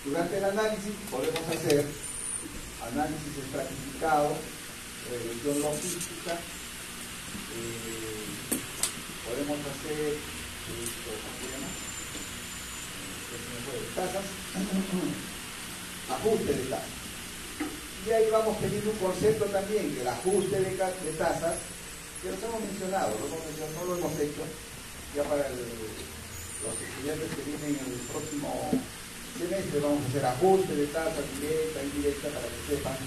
Durante el análisis podemos hacer análisis estratificado, regresión logística, podemos hacer tasas, ajuste de tasas. Y ahí vamos teniendo un concepto también, que el ajuste de tasas, que los hemos mencionado, no lo hemos hecho, ya para los estudiantes que vienen en el próximo semestre vamos a hacer ajuste de tasas directa, indirecta, para que sepan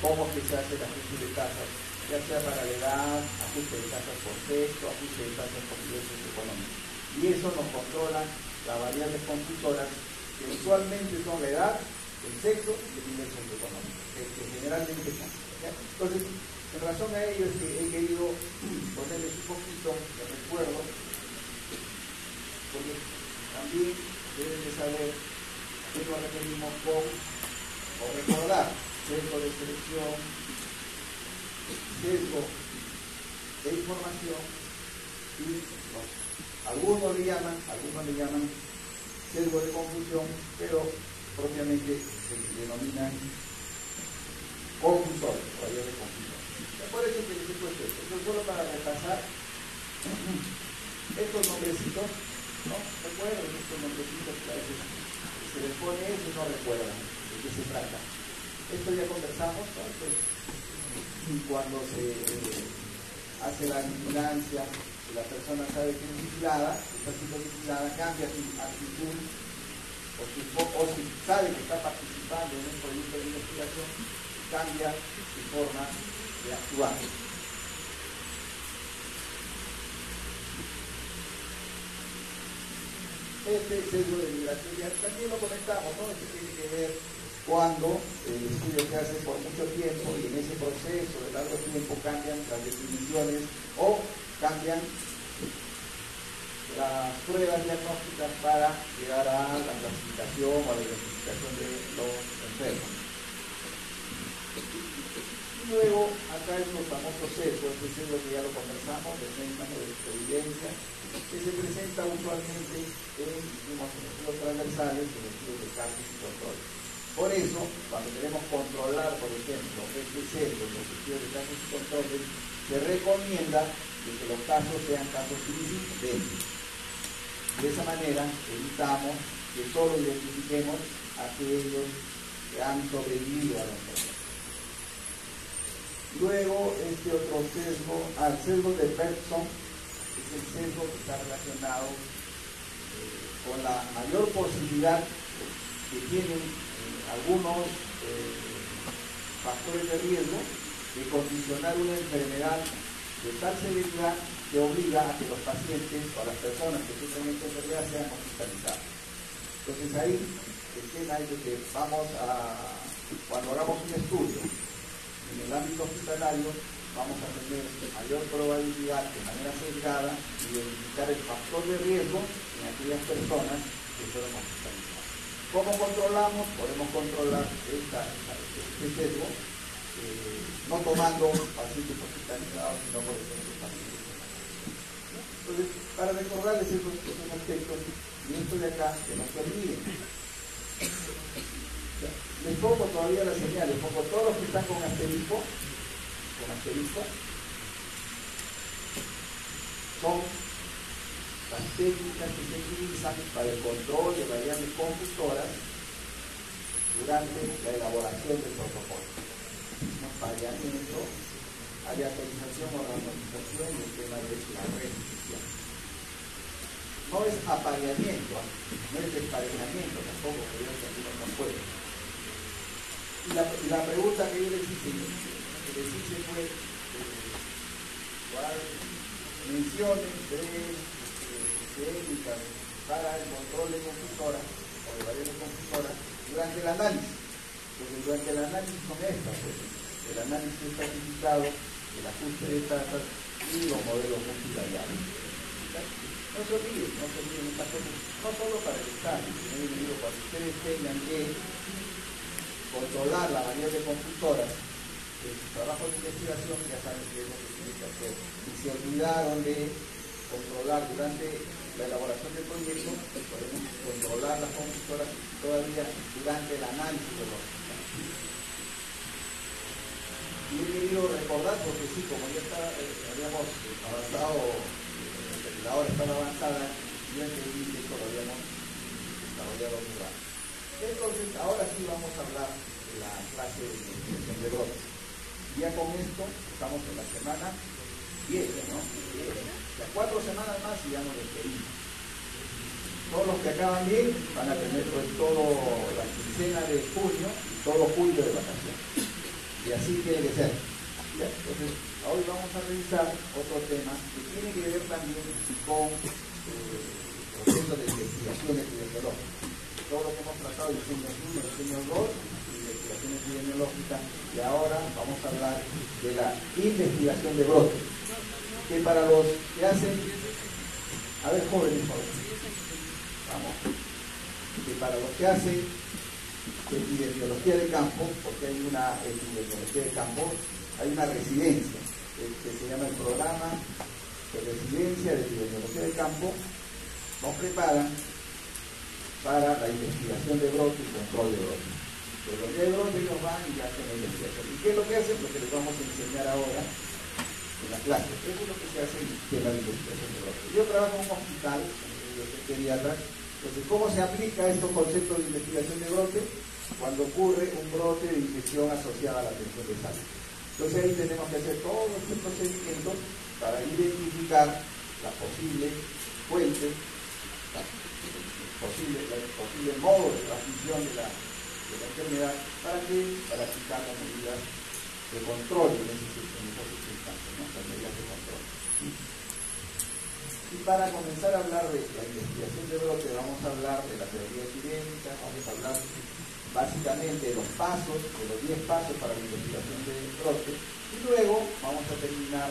cómo es que se hace el ajuste de tasas, ya sea para la edad, ajuste de tasas por sexo, ajuste de tasas por ingresos económicos. Y eso nos controla las variables consultoras, que usualmente son la edad, el sexo y el ingreso económico, que generalmente son. Entonces, en razón a ello es que he querido ponerles un poquito de recuerdo, porque también deben de saber qué nos referimos con, o recordar, sesgo de selección, sesgo de información, y algunos le llaman sesgo de confusión, pero propiamente se denominan confusores, variables de confusión. Por eso que les he puesto esto. Entonces, solo para repasar estos nombrecitos, ¿no? Recuerden estos nombrecitos que a veces se les pone eso y no recuerdan de qué se trata. Esto ya conversamos, ¿no? Entonces, cuando se hace la vigilancia, la persona sabe que es vigilada, está siendo vigilada, cambia su actitud, o si sabe que está participando en un proyecto de investigación, cambia su forma de actuar. Este sesgo de migración ya también lo comentamos, ¿no? Esto tiene que ver cuando el estudio se hace por mucho tiempo y en ese proceso de largo tiempo cambian las definiciones o cambian las pruebas diagnósticas para llegar a la clasificación o a la identificación de los enfermos. Y luego, acá es los famosos sesgos, este sesgo que ya lo conversamos, de evidencia, que se presenta usualmente en estudios transversales, en estudios de casos y controles. Por eso, cuando queremos controlar, por ejemplo, este sesgo en los estudios de casos y controles, se recomienda que los casos sean casos incidentes. De esa manera evitamos que solo identifiquemos a aquellos que han sobrevivido a la enfermedad. Luego, este otro sesgo, al sesgo de Bergson, es el sesgo que está relacionado con la mayor posibilidad que tienen algunos factores de riesgo de condicionar una enfermedad de tal severidad que obliga a que los pacientes o las personas que sufren esta enfermedad sean hospitalizados. Entonces ahí el tema es de que cuando hagamos un estudio en el ámbito hospitalario, vamos a tener mayor probabilidad de manera sesgada de identificar el factor de riesgo en aquellas personas que fueron hospitalizadas. ¿Cómo controlamos? Podemos controlar este sesgo no tomando pacientes hospitalizados, sino por ejemplo pacientes. Entonces, para recordarles esos aspectos, y esto de acá, que no se olviden. Les pongo todavía la señal, les pongo todos los que están con asterisco, son las técnicas que se utilizan para el control de variables confusoras durante la elaboración del protocolo. Pareamiento, aleatorización o randomización y el tema de la repetición. No es apareamiento, no es desparejamiento tampoco, que yo también no puedo. Y la pregunta que yo les hice fue menciones de técnicas para el control de confusoras o de variables confusoras durante el análisis. Porque durante el análisis son estas, pues, el análisis estratificado, el ajuste de tasas y los modelos multivariables. No se olviden estas cosas, no solo para el examen, sino cuando ustedes tengan que controlar la variable confusora de su trabajo de investigación, ya saben qué es lo que tienen que hacer. Y se olvidaron de controlar durante la elaboración del proyecto, podemos controlar las consultoras todavía durante el análisis de los resultados. Y he querido recordar, porque sí, como ya habíamos avanzado, la hora estaba avanzada, yo entendí que esto lo habíamos desarrollado muy rápido. Entonces, ahora sí vamos a hablar de la clase de investigación de brotes. Ya con esto estamos en la semana 10, ¿no? Ya 4 semanas más y ya nos despedimos. Todos los que acaban bien van a tener pues todo la quincena de junio y todo julio de vacaciones. Y así tiene que ser. Ya, entonces, hoy vamos a revisar otro tema que tiene que ver también con procesos de investigación epidemiológica. Todo lo que hemos tratado, diseño 1, diseño 2, investigación epidemiológica, y ahora vamos a hablar de la investigación de brotes, que para los que hacen, a ver jóvenes, vamos, que para los que hacen epidemiología de campo, porque hay una epidemiología de campo, hay una residencia, que se llama el programa de residencia de epidemiología de campo, nos preparan para la investigación de brotes y control de brotes. Pero los de brotes ellos van y hacen la investigación. ¿Y qué es lo que hacen? Lo que les vamos a enseñar ahora en la clase. Eso es lo que se hace en tema de investigación de brotes. Yo trabajo en un hospital, yo soy pediatra. Entonces, ¿cómo se aplica estos conceptos de investigación de brotes? Cuando ocurre un brote de infección asociada a la atención de salud. Entonces ahí tenemos que hacer todos estos procedimientos para identificar la posible fuente, el posible modo de transmisión de la enfermedad, para aplicar las medidas de control en esas circunstancias, ¿no? Las medidas de control. Y para comenzar a hablar de la investigación de brote, vamos a hablar de la teoría epidémica, vamos a hablar básicamente de los pasos, de los 10 pasos para la investigación de brote, y luego vamos a terminar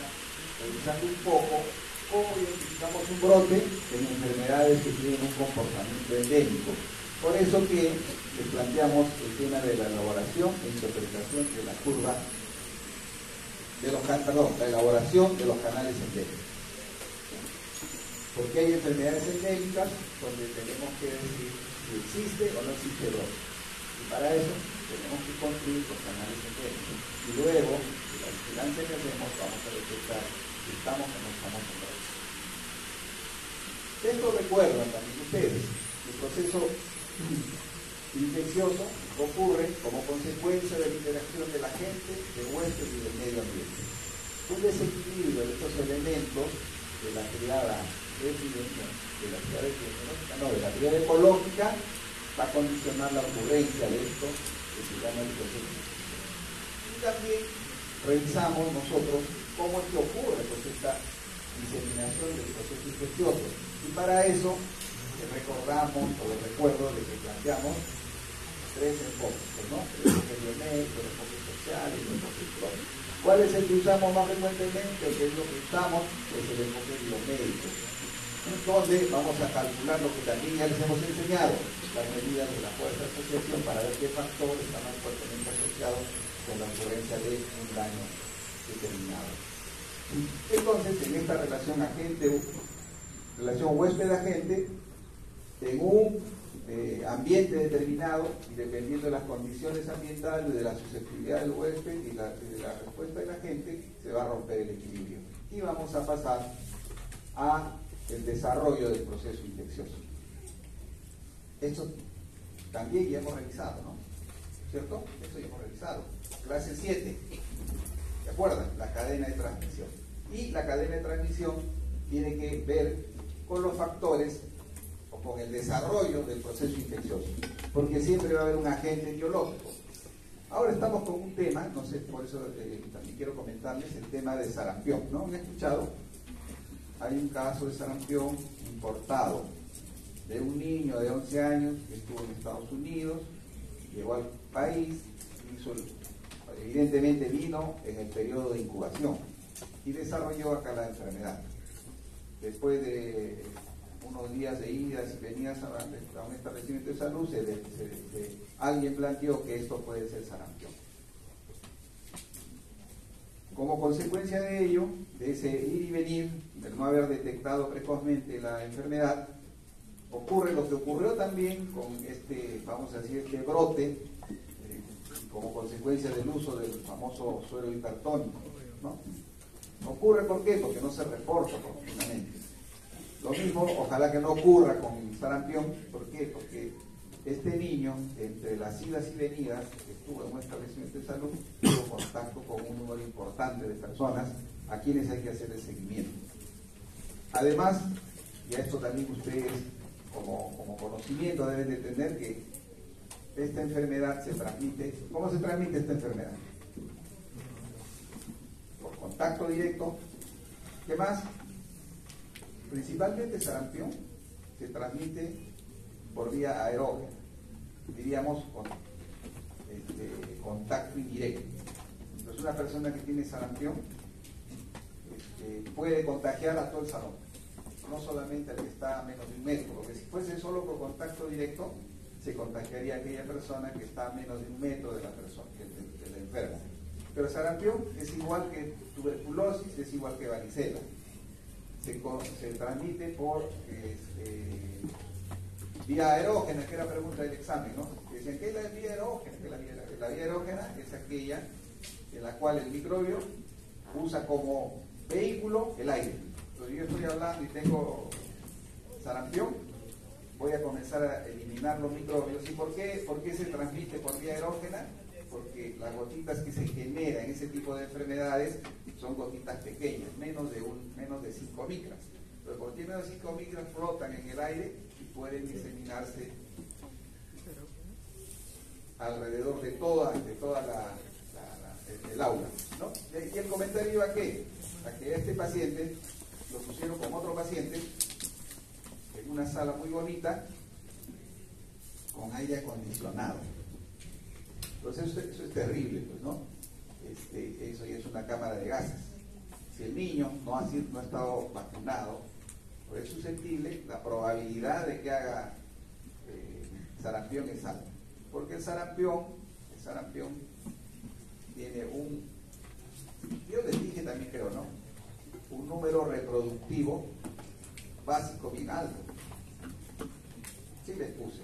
revisando un poco cómo identificamos un brote en enfermedades que tienen un comportamiento endémico. Por eso que les planteamos el tema de la elaboración e interpretación de la curva, la elaboración de los canales endémicos. Porque hay enfermedades endémicas donde tenemos que decir si existe o no existe brote. Y para eso tenemos que construir los canales endémicos. Y luego, de la vigilancia que hacemos, vamos a detectar si estamos o no estamos en brote. Esto recuerdan también ustedes, el proceso infeccioso ocurre como consecuencia de la interacción de la gente, del huésped y del medio ambiente. Un desequilibrio de estos elementos de la triada ecológica va a condicionar la ocurrencia de esto que se llama el proceso infeccioso. Y también revisamos nosotros cómo es que ocurre pues, esta diseminación del proceso infeccioso. Y para eso recordamos, o les recuerdo de que planteamos 3 enfoques, ¿no? El enfoque biomédico, el enfoque social y el enfoque histórico. ¿Cuál es el que usamos más frecuentemente? El que es lo que usamos es el enfoque biomédico. Entonces vamos a calcular lo que también ya les hemos enseñado, las medidas de la fuerza de asociación para ver qué factor está más fuertemente asociado con la ocurrencia de un daño determinado. Entonces, en esta relación relación huésped-agente, en un ambiente determinado y dependiendo de las condiciones ambientales, de la susceptibilidad del huésped y de la respuesta de la gente, se va a romper el equilibrio. Y vamos a pasar a el desarrollo del proceso infeccioso. Esto también ya hemos revisado, ¿no? ¿Cierto? Esto ya hemos revisado. Clase 7. ¿De acuerdo? La cadena de transmisión. Y la cadena de transmisión tiene que ver con los factores o con el desarrollo del proceso infeccioso, porque siempre va a haber un agente biológico. Ahora estamos con un tema, no sé, por eso también quiero comentarles el tema de sarampión, ¿no? ¿Han escuchado? Hay un caso de sarampión importado de un niño de 11 años que estuvo en Estados Unidos, llegó al país, evidentemente vino en el periodo de incubación y desarrolló acá la enfermedad. Después de unos días de idas y venidas a un establecimiento de salud, alguien planteó que esto puede ser sarampión. como consecuencia de ello, de ese ir y venir, de no haber detectado precozmente la enfermedad, ocurre lo que ocurrió también con este, vamos a decir, este brote, como consecuencia del uso del famoso suero hipertónico, ¿no? Ocurre, ¿por qué? Porque no se reporta oportunamente. Lo mismo, ojalá que no ocurra con sarampión. ¿Por qué? Porque este niño, entre las idas y venidas, que estuvo en un establecimiento de salud, tuvo contacto con un número importante de personas a quienes hay que hacer el seguimiento. Además, y a esto también ustedes como conocimiento deben de entender que esta enfermedad se transmite. ¿Cómo se transmite esta enfermedad? Por contacto directo. ¿Qué más? Principalmente sarampión se transmite por vía aerógena, diríamos con contacto indirecto. Entonces una persona que tiene sarampión puede contagiar a todo el salón, no solamente al que está a menos de 1 metro, porque si fuese solo por contacto directo, se contagiaría a aquella persona que está a menos de 1 metro de la persona, de la enferma. Pero sarampión es igual que tuberculosis, es igual que varicela. Se transmite por vía aerógena, que era la pregunta del examen, ¿no? Dicen, ¿qué es la vía aerógena? Que la vía aerógena es aquella en la cual el microbio usa como vehículo el aire. Entonces yo estoy hablando y tengo sarampión, voy a comenzar a eliminar los microbios. ¿Y por qué se transmite por vía aerógena? Porque las gotitas que se generan en ese tipo de enfermedades son gotitas pequeñas, menos de 5 micras. Pero cuando tienen 5 micras flotan en el aire y pueden diseminarse alrededor de toda el aula, ¿no? Y el comentario iba a qué? A que este paciente lo pusieron con otro paciente en una sala muy bonita con aire acondicionado. Entonces eso es terrible, pues, ¿no? Eso ya es una cámara de gases. Si el niño no ha estado vacunado o es susceptible, la probabilidad de que haga sarampión es alta. Porque el sarampión tiene yo les dije también, creo, ¿no? Un número reproductivo básico bien alto. Sí les puse.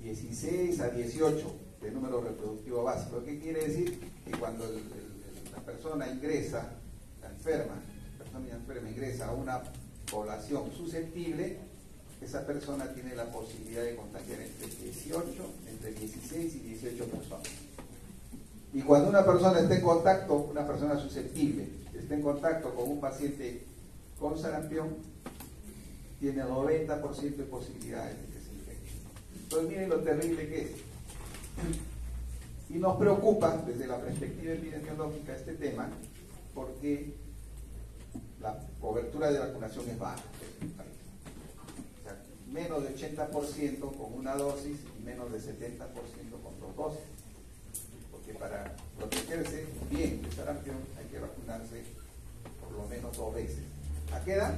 16 a 18 de número reproductivo básico. ¿Qué quiere decir? Que cuando la persona ingresa, la persona enferma ingresa a una población susceptible, esa persona tiene la posibilidad de contagiar entre 16 y 18 personas. Y cuando una persona está en contacto, una persona susceptible, está en contacto con un paciente con sarampión, tiene 90% de posibilidades de que se infecte. Entonces miren lo terrible que es. Y nos preocupa desde la perspectiva epidemiológica este tema, porque la cobertura de vacunación es baja en el país. O sea, menos de 80% con una dosis y menos de 70% con 2 dosis. Porque para protegerse bien de sarampión hay que vacunarse por lo menos 2 veces. ¿A qué edad?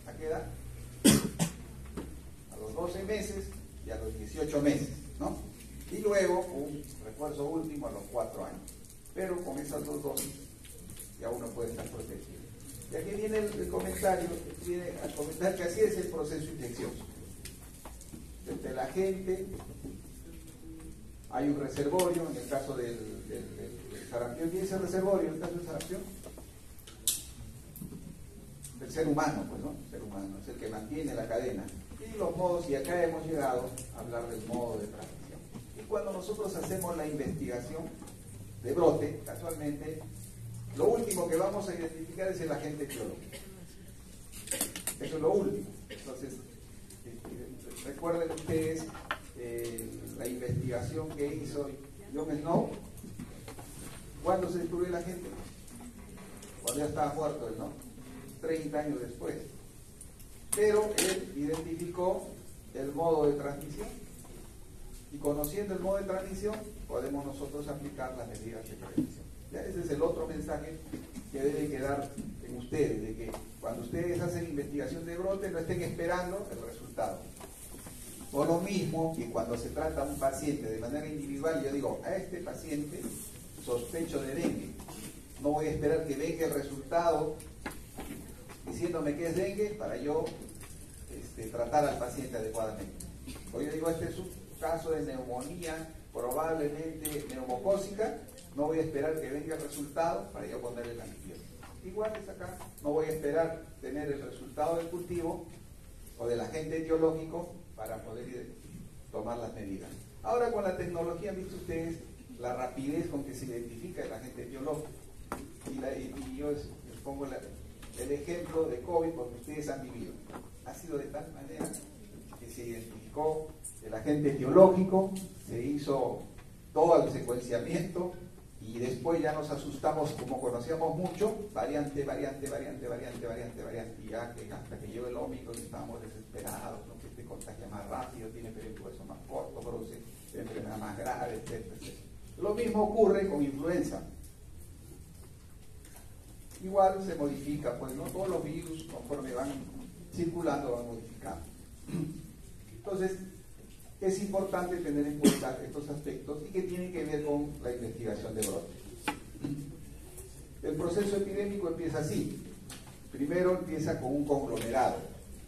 ¿A qué edad? A los 12 meses y a los 18 meses, ¿no? Y luego un refuerzo último a los 4 años. Pero con esas 2 dosis ya uno puede estar protegido. Y aquí viene el comentario, viene a comentar que así es el proceso infeccioso. Desde la gente hay un reservorio, en el caso del sarampión. ¿Tiene ese reservorio en el caso del sarampión? El ser humano, pues, ¿no? El ser humano es el que mantiene la cadena. Y los modos, y acá hemos llegado a hablar del modo de transmisión. Y cuando nosotros hacemos la investigación de brote, casualmente, lo último que vamos a identificar es el agente etiológico. Eso es lo último. Entonces, recuerden ustedes la investigación que hizo John Snow. ¿Cuándo se descubrió el agente? Cuando ya estaba muerto, ¿no? 30 años después. Pero él identificó el modo de transmisión, y conociendo el modo de transmisión podemos nosotros aplicar las medidas de prevención. ¿Ya? Ese es el otro mensaje que debe quedar en ustedes, de que cuando ustedes hacen investigación de brote no estén esperando el resultado. O lo mismo que cuando se trata a un paciente de manera individual, yo digo, a este paciente sospecho de dengue. No voy a esperar que venga el resultado diciéndome que es dengue para yo tratar al paciente adecuadamente. O yo digo, este es un caso de neumonía, probablemente neumocócica, no voy a esperar que venga el resultado para yo ponerle el antibiótico. Igual es acá, no voy a esperar tener el resultado del cultivo o del agente etiológico para poder tomar las medidas. Ahora con la tecnología han visto ustedes la rapidez con que se identifica el agente etiológico. Y yo les pongo el ejemplo de COVID porque ustedes han vivido. Ha sido de tal manera que se identificó el agente etiológico, se hizo todo el secuenciamiento y después ya nos asustamos, como conocíamos mucho, variante, y ya que hasta que llegó el Ómicron estábamos desesperados, ¿no? Que este contagia más rápido, tiene periodo más corto, produce enfermedad más grave, etcétera. Lo mismo ocurre con influenza. Igual se modifica, pues no todos los virus conforme van circulando van modificando. Entonces, es importante tener en cuenta estos aspectos y que tienen que ver con la investigación de brotes. El proceso epidémico empieza así. Primero empieza con un conglomerado.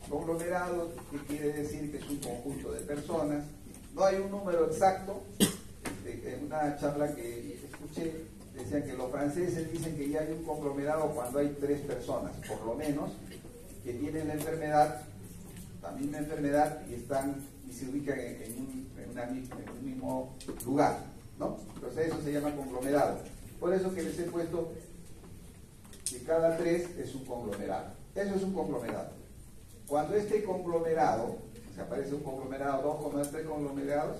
Conglomerado, que quiere decir que es un conjunto de personas. No hay un número exacto. En una charla que escuché, decían que los franceses dicen que ya hay un conglomerado cuando hay 3 personas, por lo menos, que tienen la enfermedad, la misma enfermedad, y se ubican en un mismo lugar, ¿no? Entonces eso se llama conglomerado. Por eso que les he puesto que cada 3 es un conglomerado. Eso es un conglomerado. Cuando este conglomerado, se aparece un conglomerado, 2, 3 conglomerados,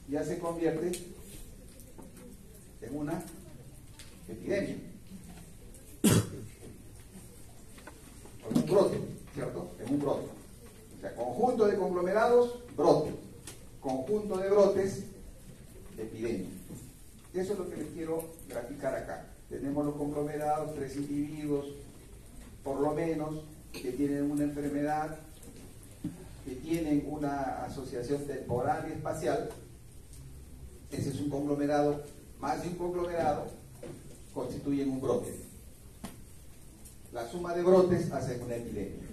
ya se convierte en una epidemia. En un brote, ¿cierto? En un brote. O sea, conjunto de conglomerados, brote. Conjunto de brotes, epidemia. Eso es lo que les quiero graficar acá. Tenemos los conglomerados, 3 individuos, por lo menos, que tienen una enfermedad, que tienen una asociación temporal y espacial. Ese es un conglomerado. Más de un conglomerado constituyen un brote. La suma de brotes hace una epidemia.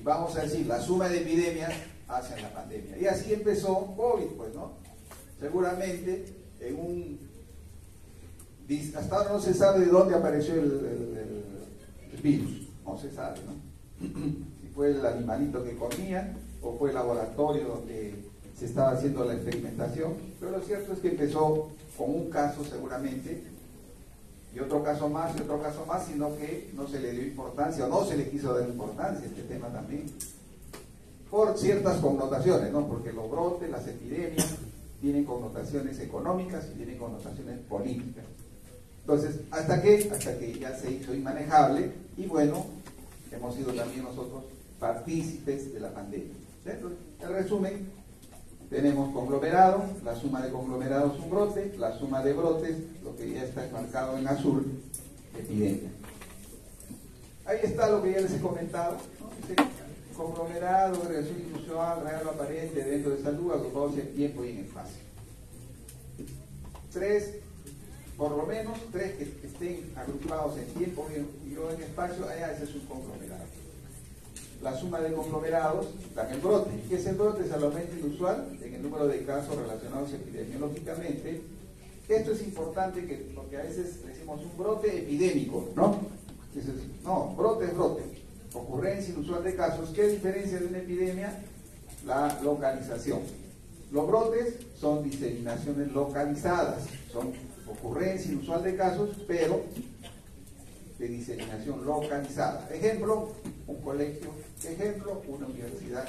Y vamos a decir, la suma de epidemias hace la pandemia. Y así empezó COVID, pues, ¿no? Seguramente hasta ahora no se sabe de dónde apareció el virus. No se sabe, ¿no? Si fue el animalito que comía o fue el laboratorio donde se estaba haciendo la experimentación. Pero lo cierto es que empezó con un caso seguramente, y otro caso más, sino que no se le dio importancia, o no se le quiso dar importancia a este tema también, por ciertas connotaciones, ¿no? Porque los brotes, las epidemias, tienen connotaciones económicas y tienen connotaciones políticas. Entonces, ¿hasta qué? Hasta que ya se hizo inmanejable, y bueno, hemos sido también nosotros partícipes de la pandemia. Entonces, en resumen, tenemos conglomerado, la suma de conglomerados es un brote, la suma de brotes, lo que ya está marcado en azul, epidemia. Ahí está lo que ya les he comentado, ¿no? Dice, conglomerado, relación inusual, real o aparente, dentro de salud, agrupados en tiempo y en espacio. 3, por lo menos 3 que estén agrupados en tiempo y en espacio, allá ese es un conglomerado. La suma de conglomerados da el brote. ¿Qué es el brote? Es el aumento inusual en el número de casos relacionados epidemiológicamente. Esto es importante porque a veces decimos un brote epidémico, ¿no? No, brote es brote. Ocurrencia inusual de casos. ¿Qué diferencia de una epidemia? La localización. Los brotes son diseminaciones localizadas, son ocurrencia inusual de casos, pero de diseminación localizada. Ejemplo, un colegio. Ejemplo, una universidad.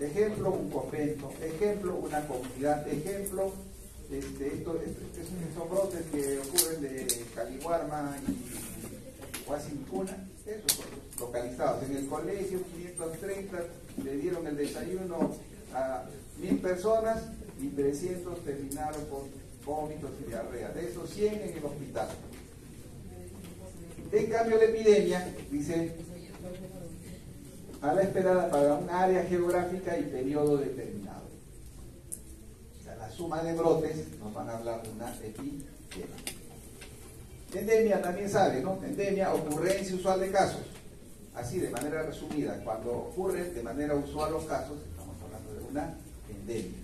Ejemplo, un convento. Ejemplo, una comunidad. Ejemplo, son brotes que ocurren de Caliwarma y Huasincuna, esos localizados. En el colegio, 530 le dieron el desayuno a 1000 personas y 300 terminaron con vómitos y diarrea. De esos 100 en el hospital. En cambio, la epidemia, dice, a la esperada para un área geográfica y periodo determinado. O sea, la suma de brotes nos van a hablar de una epidemia. Endemia también sabe, ¿no? Endemia, ocurrencia usual de casos. Así, de manera resumida, cuando ocurren de manera usual los casos, estamos hablando de una endemia.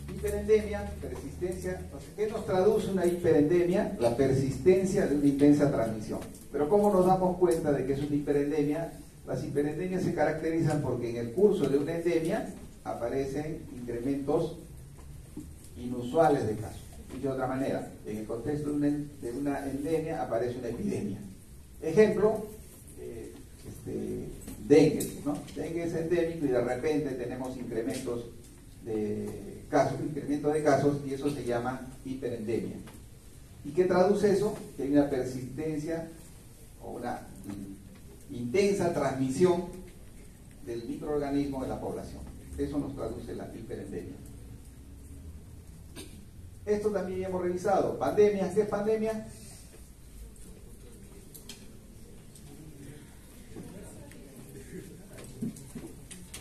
Hiperendemia, persistencia. ¿Qué nos traduce una hiperendemia? La persistencia de una intensa transmisión. Pero ¿cómo nos damos cuenta de que es una hiperendemia? Las hiperendemias se caracterizan porque en el curso de una endemia aparecen incrementos inusuales de casos. Dicho de otra manera, en el contexto de una endemia aparece una epidemia. Ejemplo, dengue, ¿no? Dengue es endémico y de repente tenemos incrementos de casos, incremento de casos, y eso se llama hiperendemia. ¿Y qué traduce eso? Que hay una persistencia o una intensa transmisión del microorganismo de la población. Eso nos traduce la hiperendemia. Esto también ya hemos revisado. Pandemia, ¿qué es pandemia?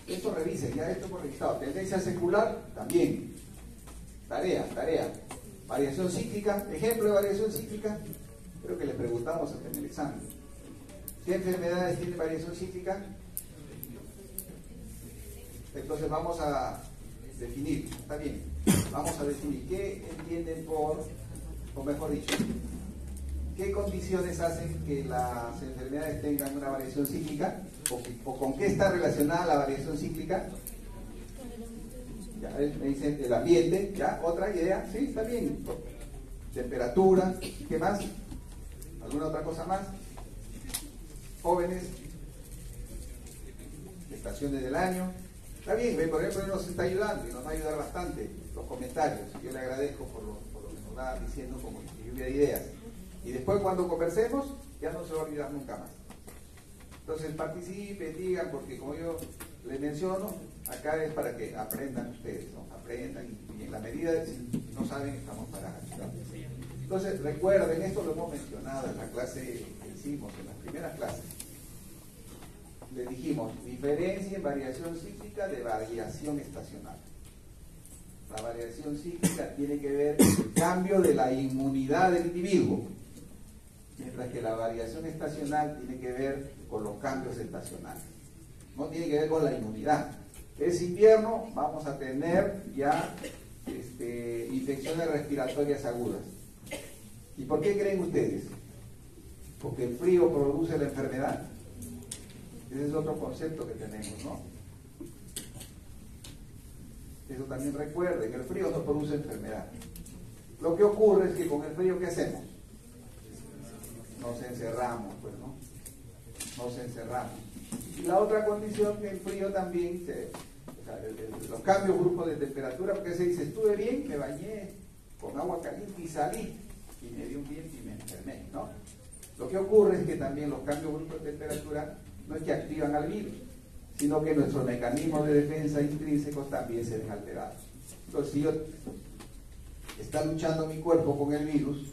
Esto revisen, ya esto hemos revisado. Tendencia secular, también. Tarea. Variación cíclica, ejemplo de variación cíclica. Creo que le preguntamos hasta en el examen. ¿Qué enfermedades tienen variación cíclica? Entonces vamos a definir, está bien, vamos a definir qué entienden o mejor dicho, qué condiciones hacen que las enfermedades tengan una variación cíclica, o con qué está relacionada la variación cíclica. Ya, me dicen el ambiente, ya, otra idea, sí, está bien, temperatura, ¿qué más? ¿Alguna otra cosa más? Jóvenes, estaciones del año. Está bien, por ejemplo, nos está ayudando y nos va a ayudar bastante los comentarios. Yo le agradezco por lo que nos va diciendo como lluvia de ideas. Y después cuando conversemos, ya no se va a olvidar nunca más. Entonces participen, digan, porque como yo les menciono, acá es para que aprendan ustedes, ¿no? Aprendan y en la medida de si no saben, estamos para ayudar. Entonces recuerden, esto lo hemos mencionado en la clase que hicimos, en las primeras clases. Le dijimos, diferencia en variación cíclica de variación estacional. La variación cíclica tiene que ver con el cambio de la inmunidad del individuo, mientras que la variación estacional tiene que ver con los cambios estacionales. No tiene que ver con la inmunidad. Es invierno, vamos a tener ya infecciones respiratorias agudas. ¿Y por qué creen ustedes? Porque el frío produce la enfermedad. Ese es otro concepto que tenemos, ¿no? Eso también recuerden, el frío no produce enfermedad. Lo que ocurre es que con el frío, ¿qué hacemos? Nos encerramos, pues, ¿no? Nos encerramos. Y la otra condición, que el frío también, los cambios bruscos de temperatura, porque se dice, estuve bien, me bañé con agua caliente y salí, y me dio un viento y me enfermé, ¿no? Lo que ocurre es que también los cambios bruscos de temperatura no es que activan al virus, sino que nuestros mecanismos de defensa intrínsecos también se ven alterados. Entonces, si yo está luchando mi cuerpo con el virus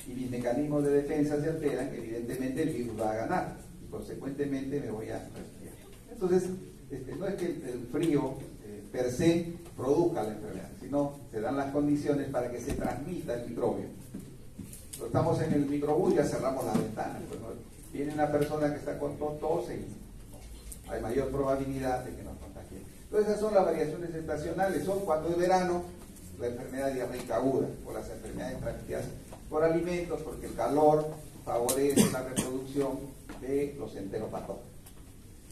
y mis mecanismos de defensa se alteran, evidentemente el virus va a ganar y consecuentemente me voy a resfriar. Entonces, no es que el frío per se produzca la enfermedad, sino se dan las condiciones para que se transmita el microbio. Cuando estamos en el microbús, ya cerramos las ventanas, pues, ¿no? Viene una persona que está con tos y hay mayor probabilidad de que nos contagie. Entonces esas son las variaciones estacionales, son cuando es verano, la enfermedad diarreica aguda, o las enfermedades transmitidas por alimentos, porque el calor favorece la reproducción de los enteropatógenos.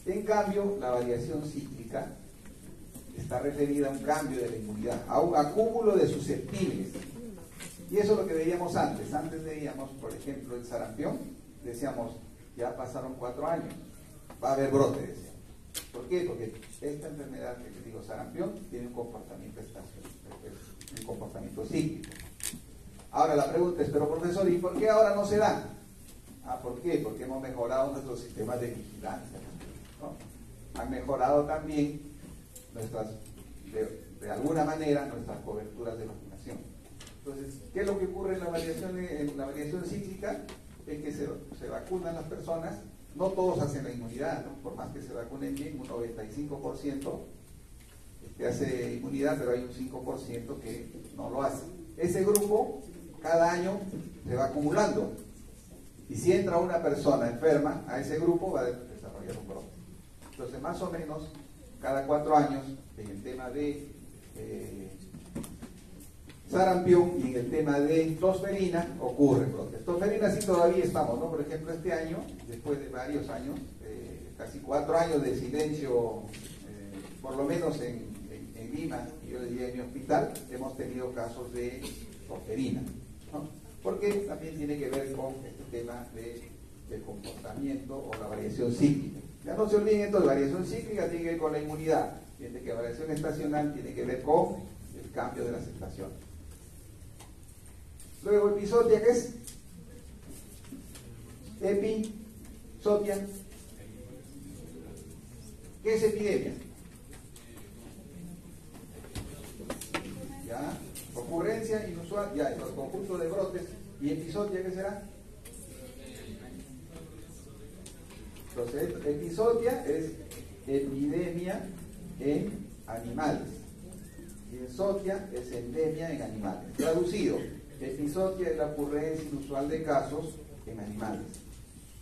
En cambio, la variación cíclica está referida a un cambio de la inmunidad, a un acúmulo de susceptibles. Y eso es lo que veíamos antes. Antes veíamos, por ejemplo, el sarampión, decíamos, ya pasaron 4 años, va a haber brote, decíamos. ¿Por qué? Porque esta enfermedad que les digo, sarampión, tiene un comportamiento estacional, un comportamiento cíclico. Ahora la pregunta es, pero profesor, ¿y por qué ahora no se dan? ¿Por qué? Porque hemos mejorado nuestros sistemas de vigilancia, ¿no? Han mejorado también nuestras, de alguna manera, nuestras coberturas de vacunación. Entonces, ¿qué es lo que ocurre en la variación cíclica? Es que se vacunan las personas no todos hacen la inmunidad, ¿no? Por más que se vacunen bien, un 95% hace inmunidad, pero hay un 5% que no lo hace. Ese grupo cada año se va acumulando, y si entra una persona enferma a ese grupo va a desarrollar un brote. Entonces, más o menos cada 4 años en el tema de sarampión y en el tema de tosferina ocurren brotes. Tosferina sí todavía estamos, ¿no? Por ejemplo, este año, después de varios años, casi 4 años de silencio, por lo menos en Lima, y yo le diría en mi hospital, hemos tenido casos de tosferina, ¿no? Porque también tiene que ver con este tema del comportamiento o la variación cíclica. Ya no se olviden, entonces, variación cíclica tiene que ver con la inmunidad, mientras que variación estacional tiene que ver con el cambio de las estaciones. Luego, epizotia, ¿qué es? Epizotia. ¿Qué es epidemia? ¿Ya? Ocurrencia inusual, ya, el conjunto de brotes. ¿Y epizotia qué será? Entonces, epizotia es epidemia en animales. Y exotia es endemia en animales. Traducido, epizotia es la ocurrencia inusual de casos en animales.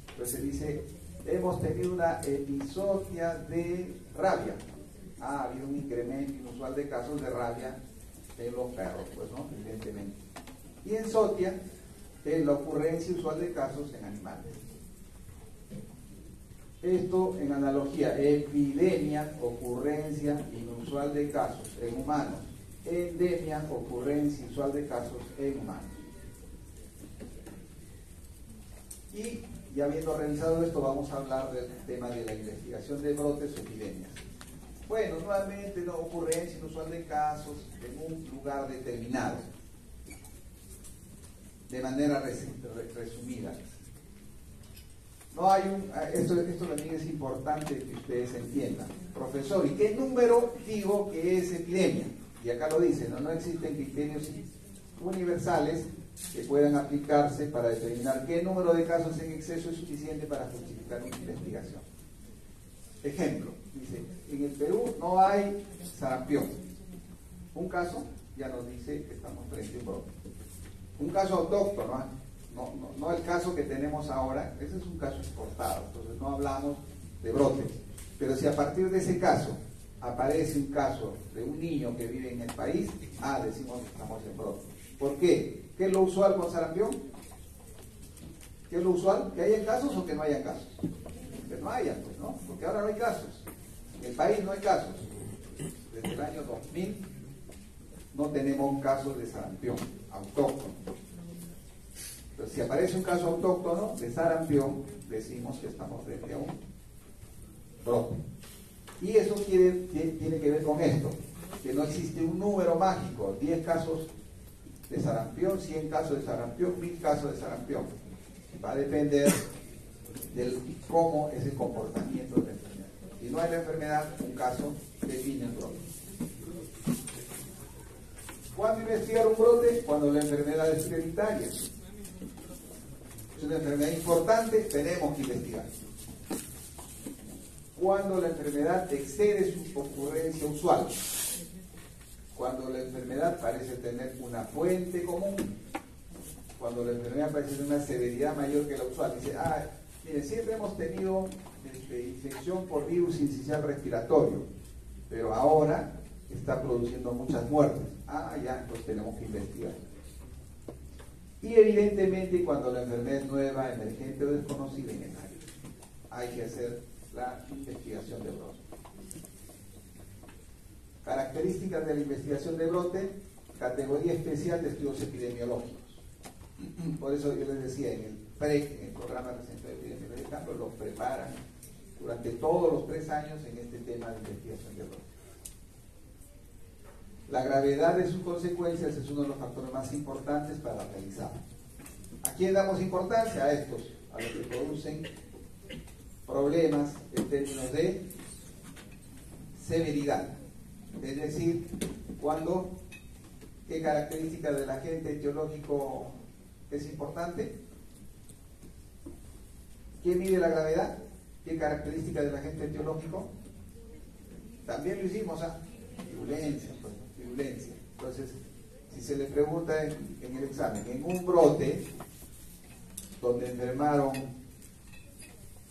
Entonces dice, hemos tenido una epizotia de rabia. Ha habido un incremento inusual de casos de rabia en los perros, pues, ¿no? Evidentemente. Y exotia es la ocurrencia usual de casos en animales. Esto en analogía, epidemia, ocurrencia inusual de casos en humanos. Endemia, ocurrencia inusual de casos en humanos. Y ya habiendo revisado esto, vamos a hablar del tema de la investigación de brotes o epidemias. Bueno, nuevamente, no, ocurrencia inusual de casos en un lugar determinado. De manera resumida. No hay esto también es importante que ustedes entiendan. Profesor, ¿y qué número digo que es epidemia? Y acá lo dice, no existen criterios universales que puedan aplicarse para determinar qué número de casos en exceso es suficiente para justificar una investigación. Ejemplo, dice, en el Perú no hay sarampión. Un caso ya nos dice que estamos frente a un brote. Un caso autóctono, no el caso que tenemos ahora, ese es un caso exportado, entonces no hablamos de brotes. Pero si a partir de ese caso aparece un caso de un niño que vive en el país, decimos que estamos en brote. ¿Por qué? ¿Qué es lo usual con sarampión? ¿Qué es lo usual? ¿Que haya casos o que no haya casos? Que no haya, pues, ¿no? Porque ahora no hay casos. En el país no hay casos. Desde el año 2000 no tenemos casos de sarampión autóctono. Entonces, si aparece un caso autóctono de sarampión, decimos que estamos frente a un brote. Y eso tiene que ver con esto, que no existe un número mágico, 10 casos de sarampión, 100 casos de sarampión, 1000 casos de sarampión. Va a depender de cómo es el comportamiento de la enfermedad. Si no hay la enfermedad, un caso define el brote. ¿Cuándo investigar un brote? Cuando la enfermedad es prioritaria. Es una enfermedad importante, tenemos que investigar. Cuando la enfermedad excede su ocurrencia usual. Cuando la enfermedad parece tener una fuente común. Cuando la enfermedad parece tener una severidad mayor que la usual. Dice, miren, siempre hemos tenido infección por virus sincicial respiratorio, pero ahora está produciendo muchas muertes. Ya, entonces tenemos que investigar. Y evidentemente cuando la enfermedad es nueva, emergente o desconocida en el área, hay que hacer la investigación de brote. Características de la investigación de brote, categoría especial de estudios epidemiológicos. Por eso yo les decía, en el PREC, en el Programa de Centro de Epidemiología de Campo, los preparan durante todos los 3 años en este tema de investigación de brote. La gravedad de sus consecuencias es uno de los factores más importantes para realizar. ¿A quién damos importancia? A estos, a los que producen problemas en términos de severidad. Es decir, ¿qué características del agente etiológico es importante? ¿Quién mide la gravedad? ¿Qué característica del agente etiológico? También lo hicimos a virulencia, pues, virulencia. Entonces, si se le pregunta en el examen, en un brote donde enfermaron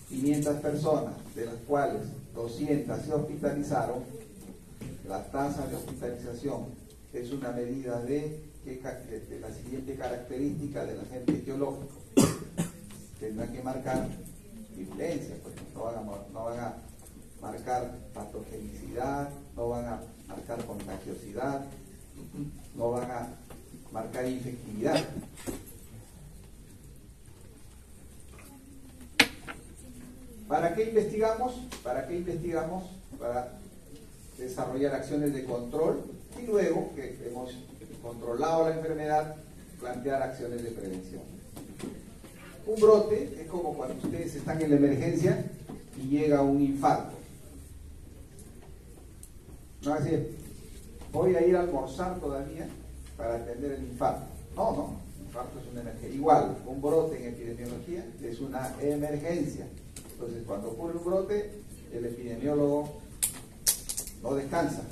500 personas, de las cuales 200 se hospitalizaron, la tasa de hospitalización es una medida de la siguiente característica del agente etiológico. Tendrán que marcar virulencia, pues no van a marcar patogenicidad, no van a marcar contagiosidad, no van a marcar infectividad. ¿Para qué investigamos? ¿Para qué investigamos? Para desarrollar acciones de control y luego que hemos controlado la enfermedad, plantear acciones de prevención. Un brote es como cuando ustedes están en la emergencia y llega un infarto. No va a decir, voy a ir a almorzar todavía para atender el infarto. No, infarto es una emergencia. Igual, un brote en epidemiología es una emergencia. Entonces, cuando ocurre un brote, el epidemiólogo no descansa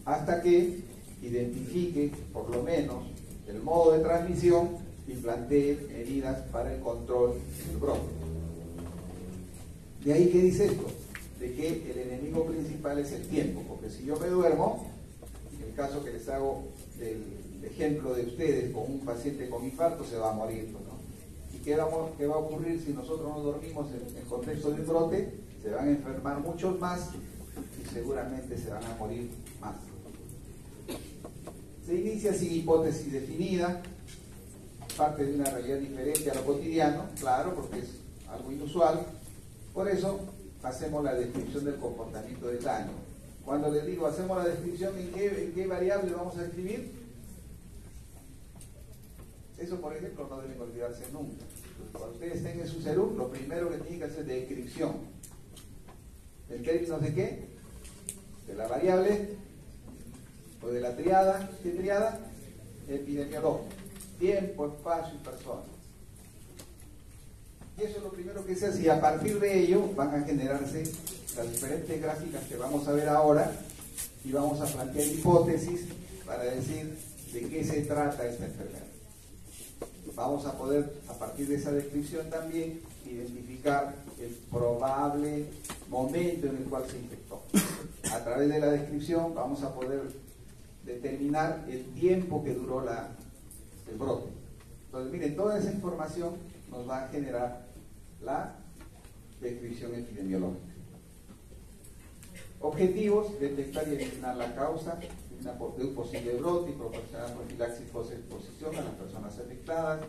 hasta que identifique, por lo menos, el modo de transmisión y plantee medidas para el control del brote. ¿De ahí qué dice esto? De que el enemigo principal es el tiempo, porque si yo me duermo, en el caso que les hago del ejemplo de ustedes con un paciente con infarto, se va a morir, ¿no? ¿Y qué va a ocurrir si nosotros no dormimos en el contexto de un brote? Se van a enfermar muchos más y seguramente se van a morir más. Se inicia sin hipótesis definida, parte de una realidad diferente a lo cotidiano, claro, porque es algo inusual. Por eso hacemos la descripción del comportamiento del daño. Cuando les digo hacemos la descripción, ¿en qué variable vamos a escribir? Eso, por ejemplo, no deben olvidarse nunca. Entonces, cuando ustedes tengan su CERUM, lo primero que tienen que hacer es descripción. ¿En términos de qué? De la variable o de la triada. ¿Qué triada? Epidemiológica. Tiempo, espacio y persona. Y eso es lo primero que se hace, y a partir de ello van a generarse las diferentes gráficas que vamos a ver ahora y vamos a plantear hipótesis para decir de qué se trata esta enfermedad. Vamos a poder, a partir de esa descripción también, identificar el probable momento en el cual se infectó. A través de la descripción vamos a poder determinar el tiempo que duró el brote. Entonces, miren, toda esa información nos va a generar la descripción epidemiológica. Objetivos: detectar y eliminar la causa de un posible brote y proporcionar profilaxis post-exposición a las personas afectadas,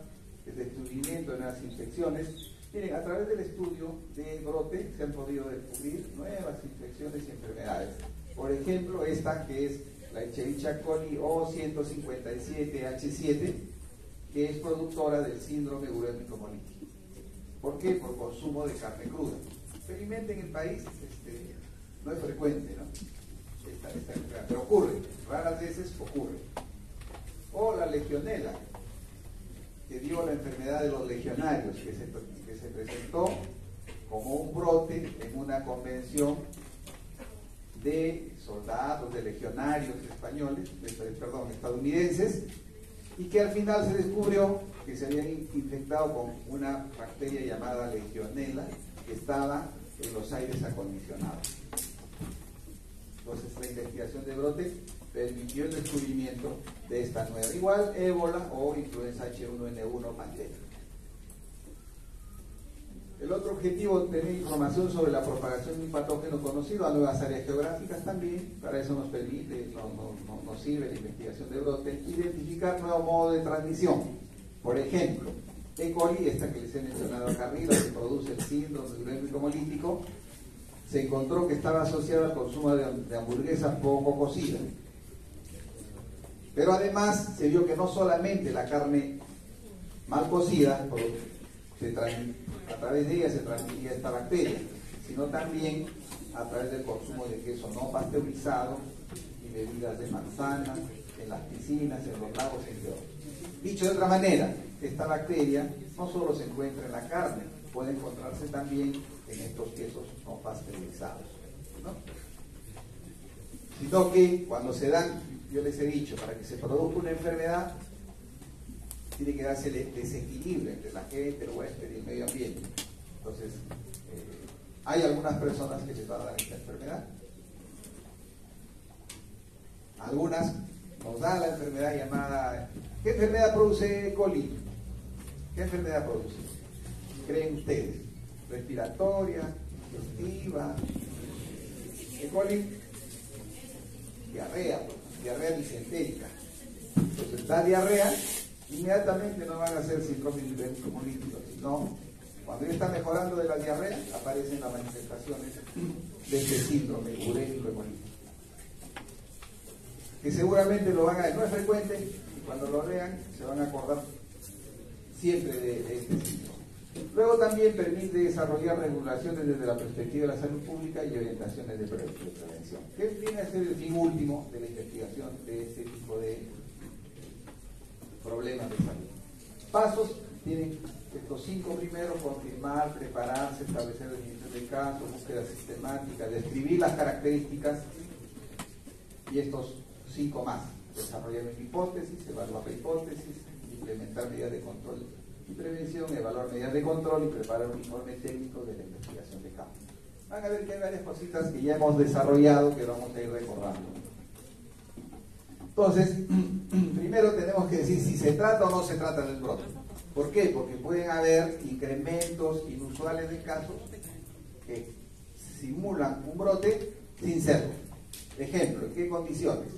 el descubrimiento de nuevas infecciones. Miren, a través del estudio del brote se han podido descubrir nuevas infecciones y enfermedades. Por ejemplo, esta que es la Escherichia coli O157H7, que es productora del síndrome urémico hemolítico. ¿Por qué? Por consumo de carne cruda. Felizmente en el país no es frecuente, ¿no? Pero ocurre, raras veces ocurre. O la legionela, que dio la enfermedad de los legionarios, que se presentó como un brote en una convención de soldados, de legionarios estadounidenses, y que al final se descubrió que se habían infectado con una bacteria llamada legionela que estaba en los aires acondicionados. Entonces la investigación de brote permitió el descubrimiento de esta nueva, igual ébola o influenza H1N1 pandemia. El otro objetivo es tener información sobre la propagación de un patógeno conocido a nuevas áreas geográficas también. Para eso nos permite, nos sirve la investigación de brote, identificar nuevos modos de transmisión. Por ejemplo, E. coli, esta que les he mencionado acá arriba, que produce el síndrome urémico hemolítico, se encontró que estaba asociada al consumo de hamburguesas poco cocidas. Pero además se vio que no solamente la carne mal cocida, a través de ella se transmitía esta bacteria, sino también a través del consumo de queso no pasteurizado y bebidas de manzana, en las piscinas, en los lagos, entre otros. Dicho de otra manera, esta bacteria no solo se encuentra en la carne, puede encontrarse también en estos quesos no pasteurizados, ¿no? Sino que cuando se dan, yo les he dicho, para que se produzca una enfermedad, tiene que darse el desequilibrio entre la gente, el huésped y el medio ambiente. Entonces, hay algunas personas que les va a dar esta enfermedad. Algunas nos dan la enfermedad llamada... ¿Qué enfermedad produce coli? ¿Qué enfermedad produce? ¿Creen ustedes? Respiratoria, digestiva, ¿qué coli? Diarrea, diarrea disentérica. Entonces, da diarrea, inmediatamente no van a ser síndrome de hemolítico, sino cuando ya está mejorando de la diarrea, aparecen las manifestaciones de este síndrome urémico hemolítico. Que seguramente lo van a ver, no es frecuente, y cuando lo vean se van a acordar siempre de este síndrome. Luego también permite desarrollar regulaciones desde la perspectiva de la salud pública y orientaciones de prevención. ¿Qué viene a ser el fin último de la investigación de este tipo de problemas de salud? Pasos tienen estos 5 primeros: confirmar, prepararse, establecer definición de casos, búsqueda sistemática, describir las características, y estos 5 más: desarrollar una hipótesis, evaluar la hipótesis, implementar medidas de control y prevención, evaluar medidas de control y preparar un informe técnico de la investigación de campo. Van a ver que hay varias cositas que ya hemos desarrollado que vamos a ir recordando. Entonces, primero tenemos que decir si se trata o no se trata del brote. ¿Por qué? Porque pueden haber incrementos inusuales de casos que simulan un brote sin serlo. Ejemplo, ¿en qué condiciones?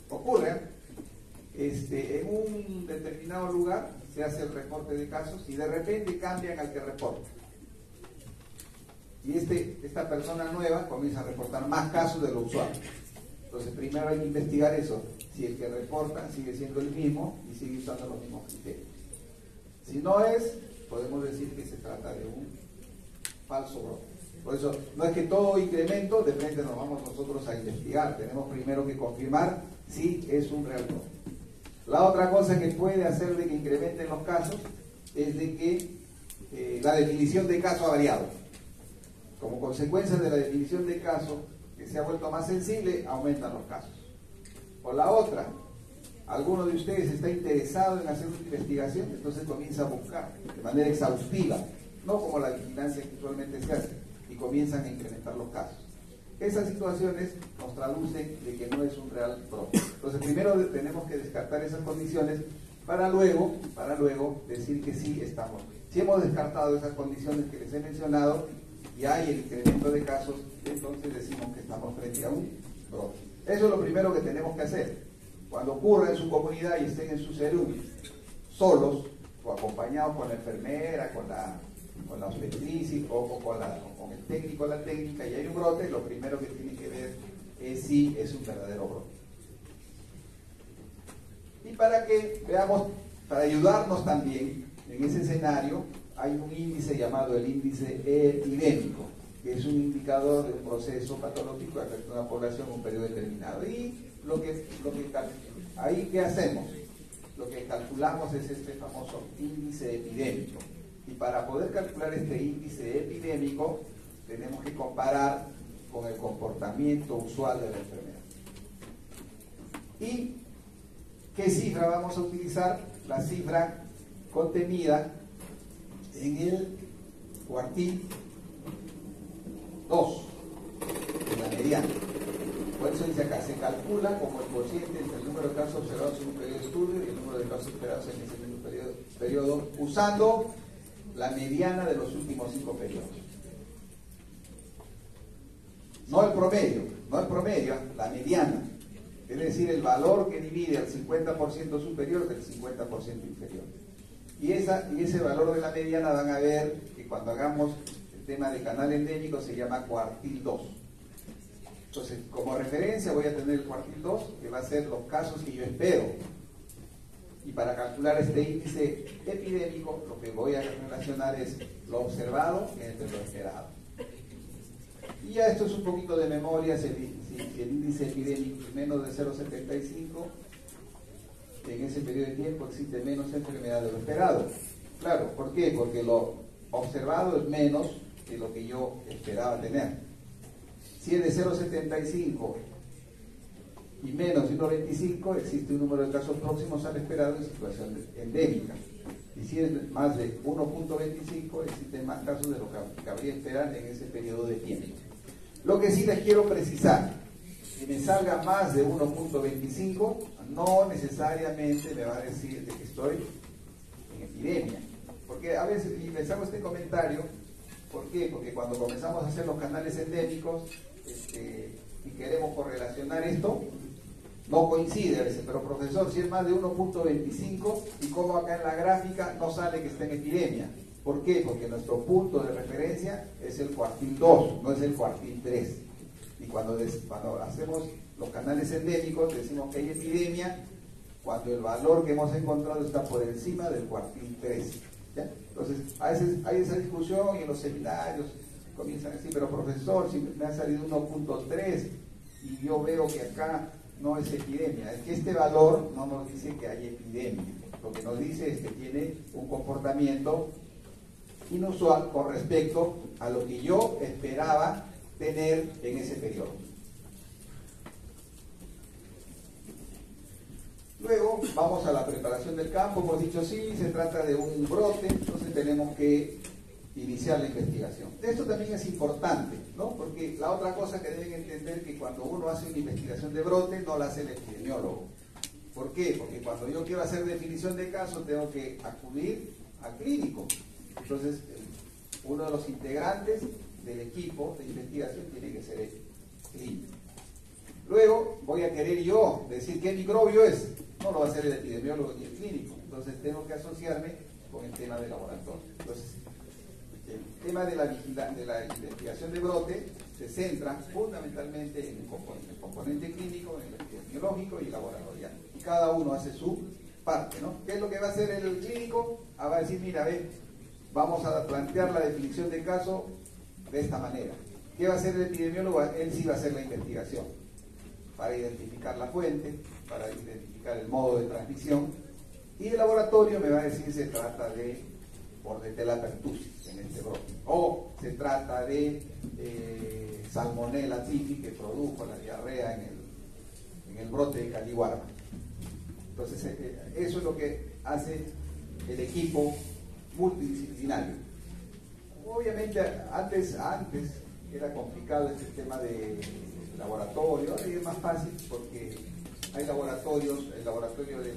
Ocurre en un determinado lugar, se hace el reporte de casos y de repente cambian al que reporta. Y esta persona nueva comienza a reportar más casos de lo usual. Entonces primero hay que investigar eso, si el que reporta sigue siendo el mismo y sigue usando los mismos criterios. Si no es, podemos decir que se trata de un falso brote. Por eso, no es que todo incremento de frente nos vamos nosotros a investigar, tenemos primero que confirmar si es un real brote. La otra cosa que puede hacer de que incrementen los casos es de que la definición de caso ha variado. Como consecuencia de la definición de caso, que se ha vuelto más sensible, aumentan los casos. O la otra, alguno de ustedes está interesado en hacer una investigación, entonces comienza a buscar de manera exhaustiva, no como la vigilancia que usualmente se hace, y comienzan a incrementar los casos. Esas situaciones nos traducen de que no es un real brote. Entonces primero tenemos que descartar esas condiciones para luego decir que sí estamos. Si hemos descartado esas condiciones que les he mencionado y hay el incremento de casos, entonces decimos que estamos frente a un brote. Eso es lo primero que tenemos que hacer. Cuando ocurra en su comunidad y estén en su serum solos o acompañados con la enfermera, con la obstetricia o con el técnico o la técnica y hay un brote, lo primero que tienen que ver es si es un verdadero brote. Y para que veamos, para ayudarnos también en ese escenario, hay un índice llamado el índice epidémico, que es un indicador de un proceso patológico que afecta a una población en un periodo determinado. Y ahí, ¿qué hacemos? Lo que calculamos es este famoso índice epidémico. Y para poder calcular este índice epidémico, tenemos que comparar con el comportamiento usual de la enfermedad. ¿Y qué cifra vamos a utilizar? La cifra contenida en el cuartil 2, en la mediana. Por eso dice acá, se calcula como el cociente entre el número de casos observados en un periodo de estudio y el número de casos esperados en ese mismo periodo, usando la mediana de los últimos 5 periodos. No el promedio, la mediana. Es decir, el valor que divide al 50% superior del 50% inferior. Y ese valor de la mediana van a ver que cuando hagamos el tema de canal endémico se llama cuartil 2. Entonces, como referencia voy a tener el cuartil 2, que va a ser los casos que yo espero. Y para calcular este índice epidémico, lo que voy a relacionar es lo observado entre lo esperado. Y ya esto es un poquito de memoria. Si el índice epidémico es menos de 0,75, en ese periodo de tiempo existe menos enfermedad de lo esperado. Claro, ¿por qué? Porque observado es menos de lo que yo esperaba tener. Si es de 0,75 y menos de 1,25, existe un número de casos próximos al esperado en situación endémica. Y si es más de 1,25, existen más casos de lo que cabría esperar en ese periodo de tiempo. Lo que sí les quiero precisar, si me salga más de 1,25, no necesariamente me va a decir de que estoy en epidemia. Porque a veces, y les hago este comentario, ¿por qué? Porque cuando comenzamos a hacer los canales endémicos y queremos correlacionar esto, no coincide a veces, pero profesor, si es más de 1,25 y como acá en la gráfica no sale que está en epidemia. ¿Por qué? Porque nuestro punto de referencia es el cuartil 2, no es el cuartil 3. Y cuando hacemos los canales endémicos decimos que hay epidemia cuando el valor que hemos encontrado está por encima del cuartil 3. ¿Ya? Entonces, a veces hay esa discusión y en los seminarios comienzan a decir, pero profesor, si me ha salido 1,3 y yo veo que acá no es epidemia, es que este valor no nos dice que hay epidemia, lo que nos dice es que tiene un comportamiento inusual con respecto a lo que yo esperaba tener en ese periodo. Luego vamos a la preparación del campo. Hemos dicho sí, se trata de un brote, entonces tenemos que iniciar la investigación. Esto también es importante, ¿no? Porque la otra cosa que deben entender es que cuando uno hace una investigación de brote no la hace el epidemiólogo. ¿Por qué? Porque cuando yo quiero hacer definición de caso tengo que acudir al clínico. Entonces, uno de los integrantes del equipo de investigación tiene que ser el clínico. Luego voy a querer yo decir qué microbio es. No lo va a hacer el epidemiólogo ni el clínico. Entonces tengo que asociarme con el tema del laboratorio. Entonces, el tema de la investigación de brote se centra fundamentalmente en el componente clínico, en el epidemiológico y el laboratorial. Y cada uno hace su parte, ¿no? ¿Qué es lo que va a hacer el clínico? Va a decir, mira, vamos a plantear la definición de caso de esta manera. ¿Qué va a hacer el epidemiólogo? Él sí va a hacer la investigación para identificar la fuente, para identificar el modo de transmisión, y el laboratorio me va a decir si se trata de Bordetella pertussis en este brote, o se trata de Salmonella typhi que produjo la diarrea en el brote de Caliwarma. Entonces eso es lo que hace el equipo multidisciplinario. Obviamente antes era complicado este tema de laboratorio, ahora es más fácil porque hay laboratorios, el laboratorio de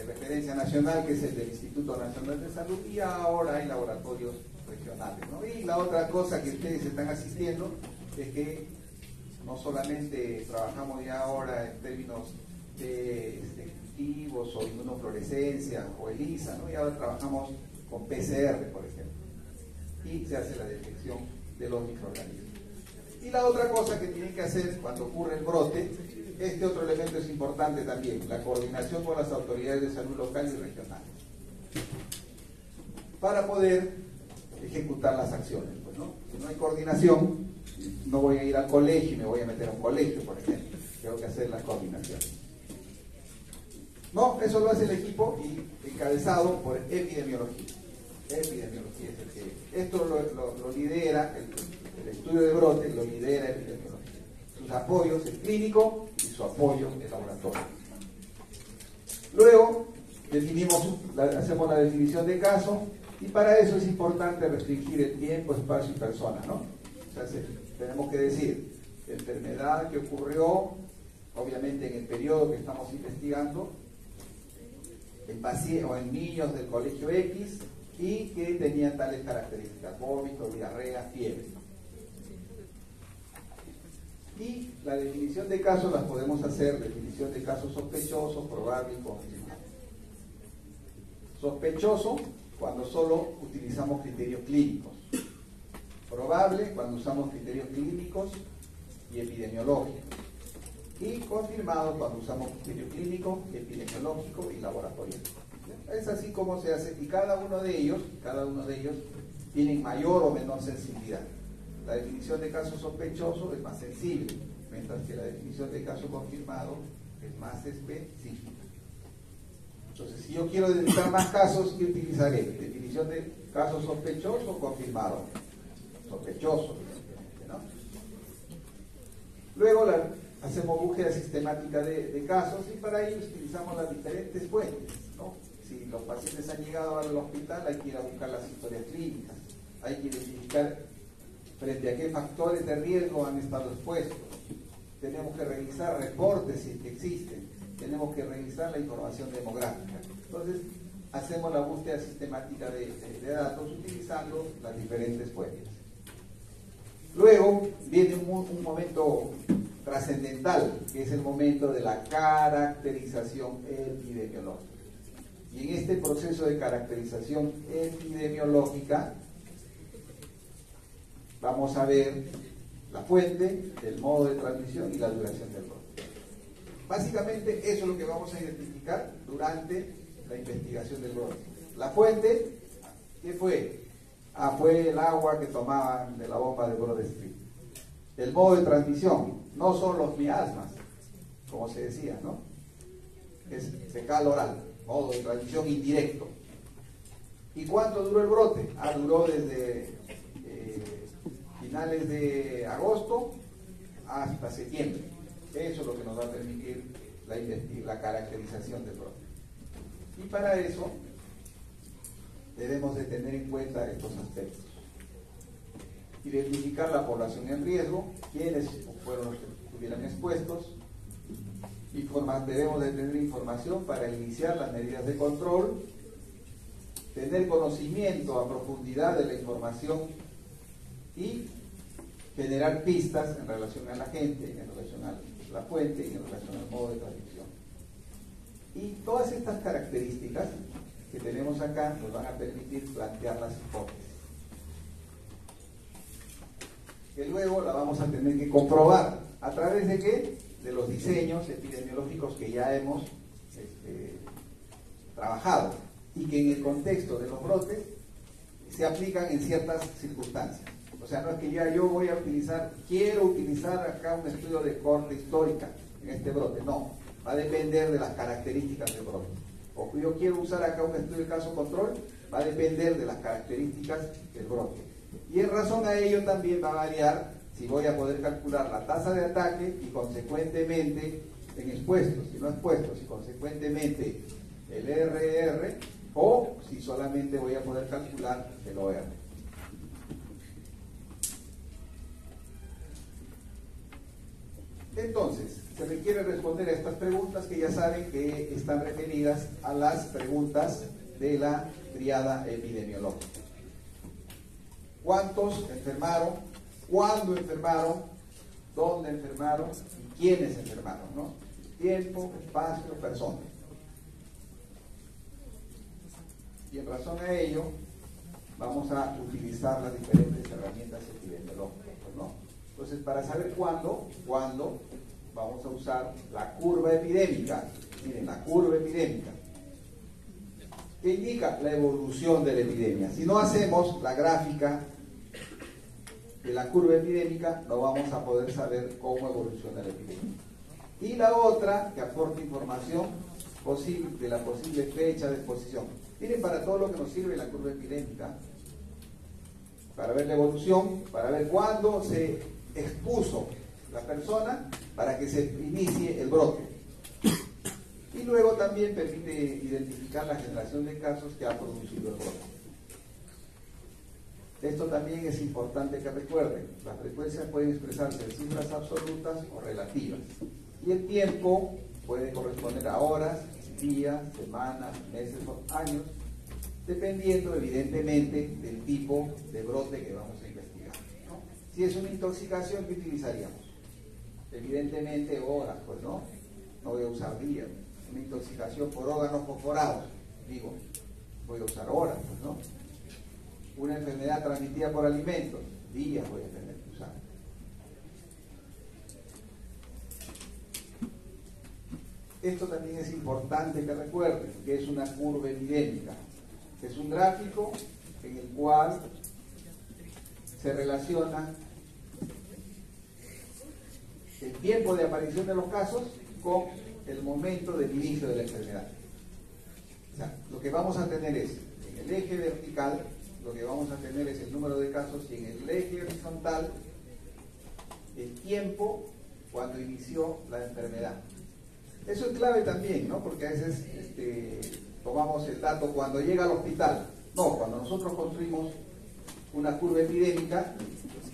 referencia nacional, que es el del Instituto Nacional de Salud, y ahora hay laboratorios regionales, ¿no? Y la otra cosa que ustedes están asistiendo es que no solamente trabajamos ya ahora en términos de cultivos o inmunofluorescencia o ELISA, ¿no? Y ahora trabajamos con PCR, por ejemplo, y se hace la detección de los microorganismos. Y la otra cosa que tienen que hacer cuando ocurre el brote, este otro elemento es importante también, la coordinación con las autoridades de salud local y regional, para poder ejecutar las acciones. Pues, ¿no? Si no hay coordinación, no voy a ir al colegio y me voy a meter a un colegio, por ejemplo. Tengo que hacer la coordinación. No, eso lo hace el equipo y encabezado por epidemiología. Epidemiología es el que esto lo lidera, el estudio de brote lo lidera epidemiología. Sus apoyos, el clínico, y su apoyo, el laboratorio. Luego, hacemos la definición de caso, y para eso es importante restringir el tiempo, espacio y persona, ¿no? O sea, tenemos que decir, enfermedad que ocurrió, obviamente en el periodo que estamos investigando, en pacientes o en niños del colegio X, y que tenían tales características: vómito, diarrea, fiebre. Y la definición de casos las podemos hacer, definición de casos sospechosos, probable y confirmado. Sospechoso cuando solo utilizamos criterios clínicos. Probable cuando usamos criterios clínicos y epidemiológicos. Y confirmado cuando usamos criterio clínico, epidemiológico y laboratorio. Es así como se hace, y cada uno de ellos tienen mayor o menor sensibilidad. La definición de caso sospechoso es más sensible, mientras que la definición de caso confirmado es más específica. Entonces, si yo quiero detectar más casos, ¿qué utilizaré? Definición de Caso sospechoso, confirmado. Sospechoso, evidentemente, ¿no? Luego hacemos búsqueda sistemática de casos y para ello utilizamos las diferentes fuentes, ¿no? Si los pacientes han llegado al hospital, hay que ir a buscar las historias clínicas, hay que identificar frente a qué factores de riesgo han estado expuestos. Tenemos que revisar reportes si es que existen, tenemos que revisar la información demográfica. Entonces, hacemos la búsqueda sistemática de datos utilizando las diferentes fuentes. Luego viene un momento trascendental, que es el momento de la caracterización epidemiológica. Y en este proceso de caracterización epidemiológica vamos a ver la fuente, el modo de transmisión y la duración del brote. Básicamente eso es lo que vamos a identificar durante la investigación del brote. La fuente, ¿qué fue? Fue el agua que tomaban de la bomba de Broad Street. El modo de transmisión, no son los miasmas, como se decía, ¿no? Es fecal oral, modo de transmisión indirecto. ¿Y cuánto duró el brote? Duró desde finales de agosto hasta septiembre. Eso es lo que nos va a permitir la caracterización del brote. Y para eso debemos de tener en cuenta estos aspectos. Identificar la población en riesgo, quiénes fueron los que estuvieran expuestos. Debemos de tener información para iniciar las medidas de control, tener conocimiento a profundidad de la información y generar pistas en relación a la gente, en relación a la fuente y en relación al modo de transmisión. Y todas estas características que tenemos acá nos van a permitir plantear las hipótesis, que luego la vamos a tener que comprobar. ¿A través de qué? De los diseños epidemiológicos que ya hemos trabajado y que en el contexto de los brotes se aplican en ciertas circunstancias. O sea, no es que yo voy a quiero utilizar acá un estudio de corte histórica en este brote, no, va a depender de las características del brote. O yo quiero usar acá un estudio de caso control, va a depender de las características del brote. Y en razón a ello también va a variar si voy a poder calcular la tasa de ataque y consecuentemente en expuestos, si no expuestos, y consecuentemente el RR, o si solamente voy a poder calcular el OR. Entonces, se requiere responder a estas preguntas que ya saben que están referidas a las preguntas de la triada epidemiológica. ¿Cuántos enfermaron? ¿Cuándo enfermaron? ¿Dónde enfermaron? ¿Y quiénes enfermaron? ¿No? Tiempo, espacio, persona. Y en razón a ello, vamos a utilizar las diferentes herramientas epidemiológicas, ¿no? Entonces, para saber cuándo vamos a usar la curva epidémica. Miren, la curva epidémica, que indica la evolución de la epidemia. Si no hacemos la gráfica de la curva epidémica, no vamos a poder saber cómo evoluciona la epidemia. Y la otra, que aporta información de la posible fecha de exposición. Miren, para todo lo que nos sirve la curva epidémica, para ver la evolución, para ver cuándo se expuso la persona para que se inicie el brote. Y luego también permite identificar la generación de casos que ha producido el brote. Esto también es importante que recuerden. Las frecuencias pueden expresarse en cifras absolutas o relativas. Y el tiempo puede corresponder a horas, días, semanas, meses o años, dependiendo evidentemente del tipo de brote que vamos a investigar, ¿no? Si es una intoxicación, ¿qué utilizaríamos? Evidentemente horas, pues no voy a usar días. Una intoxicación por órganos fosforados, digo, voy a usar horas, pues no. Una enfermedad transmitida por alimentos, días voy a tener que usar. Esto también es importante que recuerden, que es una curva epidémica. Es un gráfico en el cual se relaciona el tiempo de aparición de los casos con el momento del inicio de la enfermedad. O sea, lo que vamos a tener es, en el eje vertical, lo que vamos a tener es el número de casos y en el eje horizontal el tiempo cuando inició la enfermedad. Eso es clave también, ¿no? Porque a veces tomamos el dato cuando llega al hospital. No, cuando nosotros construimos una curva epidémica,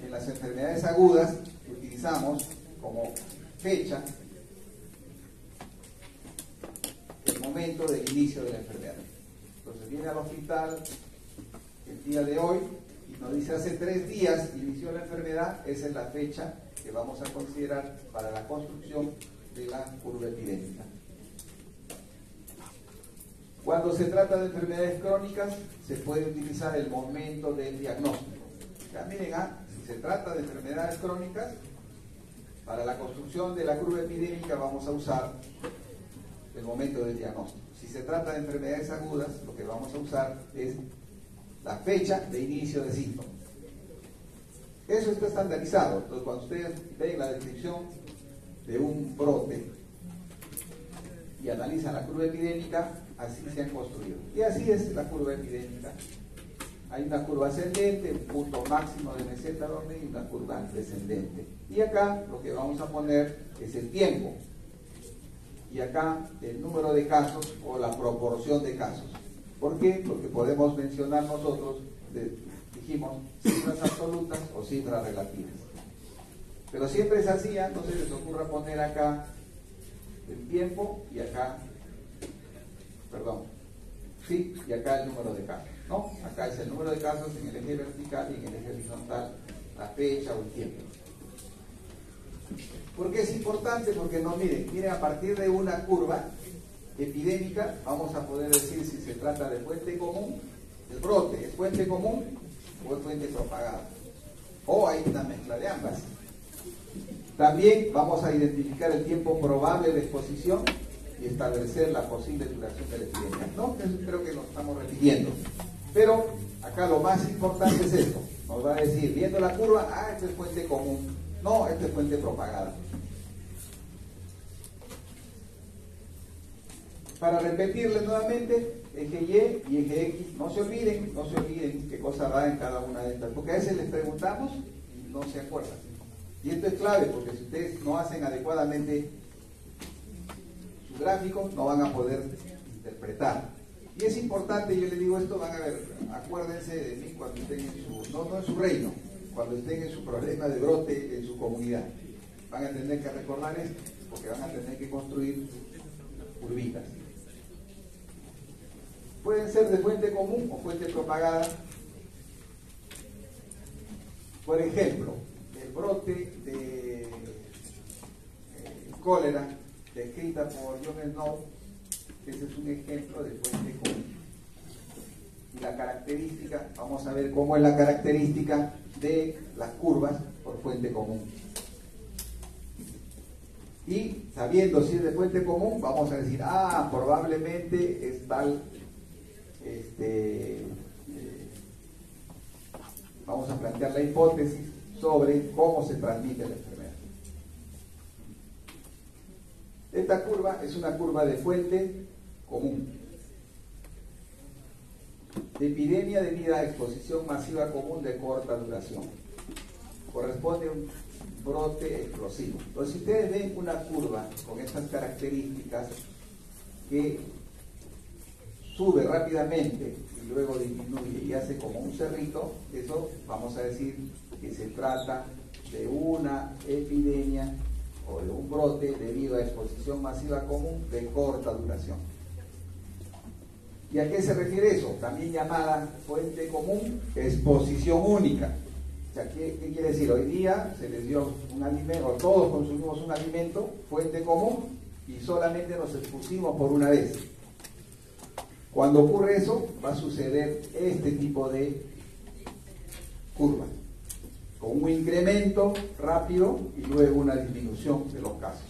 en las enfermedades agudas utilizamos como fecha el momento del inicio de la enfermedad. Entonces viene al hospital el día de hoy y nos dice hace 3 días inició la enfermedad. Esa es la fecha que vamos a considerar para la construcción de la curva epidémica. Cuando se trata de enfermedades crónicas, se puede utilizar el momento del diagnóstico. Ya miren, si se trata de enfermedades crónicas, para la construcción de la curva epidémica vamos a usar el momento del diagnóstico. Si se trata de enfermedades agudas, lo que vamos a usar es la fecha de inicio de síntomas. Eso está estandarizado. Entonces, cuando ustedes ven la descripción de un brote y analizan la curva epidémica, así se han construido. Y así es la curva epidémica. Hay una curva ascendente, un punto máximo de meseta y una curva descendente. Y acá lo que vamos a poner es el tiempo. Y acá el número de casos o la proporción de casos. ¿Por qué? Porque podemos mencionar nosotros, dijimos, cifras absolutas o cifras relativas. Pero siempre es así, entonces les ocurra poner acá el tiempo y acá, y acá el número de casos, ¿no? Acá es el número de casos en el eje vertical y en el eje horizontal la fecha o el tiempo. ¿Por qué es importante? Porque no, miren, a partir de una curva epidémica vamos a poder decir si se trata de fuente común, el brote es fuente común o es fuente propagada, o hay una mezcla de ambas. También vamos a identificar el tiempo probable de exposición y establecer la posible duración de la epidemia. No, creo que lo estamos repitiendo. Pero acá lo más importante es esto. Nos va a decir, viendo la curva, esto es fuente común. No, esto es fuente propagada. Para repetirles nuevamente, eje Y y eje X, no se olviden qué cosa va en cada una de estas. Porque a veces les preguntamos y no se acuerdan. Y esto es clave, porque si ustedes no hacen adecuadamente su gráfico, no van a poder interpretar. Y es importante, yo les digo esto, van a ver, acuérdense de mí cuando estén en su, no en su reino, cuando estén en su problema de brote en su comunidad. Van a tener que recordar esto, porque van a tener que construir curvitas. Pueden ser de fuente común o fuente propagada. Por ejemplo, el brote de cólera descrita por John Snow, ese es un ejemplo de fuente común. Y la característica, vamos a ver cómo es la característica de las curvas por fuente común. Y sabiendo si es de fuente común, vamos a decir, probablemente es tal, vamos a plantear la hipótesis sobre cómo se transmite la enfermedad. Esta curva es una curva de fuente común. De epidemia debida a exposición masiva común de corta duración. Corresponde a un brote explosivo. Entonces, si ustedes ven una curva con estas características que sube rápidamente y luego disminuye y hace como un cerrito, eso vamos a decir que se trata de una epidemia o de un brote debido a exposición masiva común de corta duración. ¿Y a qué se refiere eso? También llamada fuente común, exposición única. O sea, ¿qué quiere decir? Hoy día se les dio un alimento, o todos consumimos un alimento, fuente común, y solamente nos expusimos por una vez. Cuando ocurre eso, va a suceder este tipo de curva, con un incremento rápido y luego una disminución de los casos.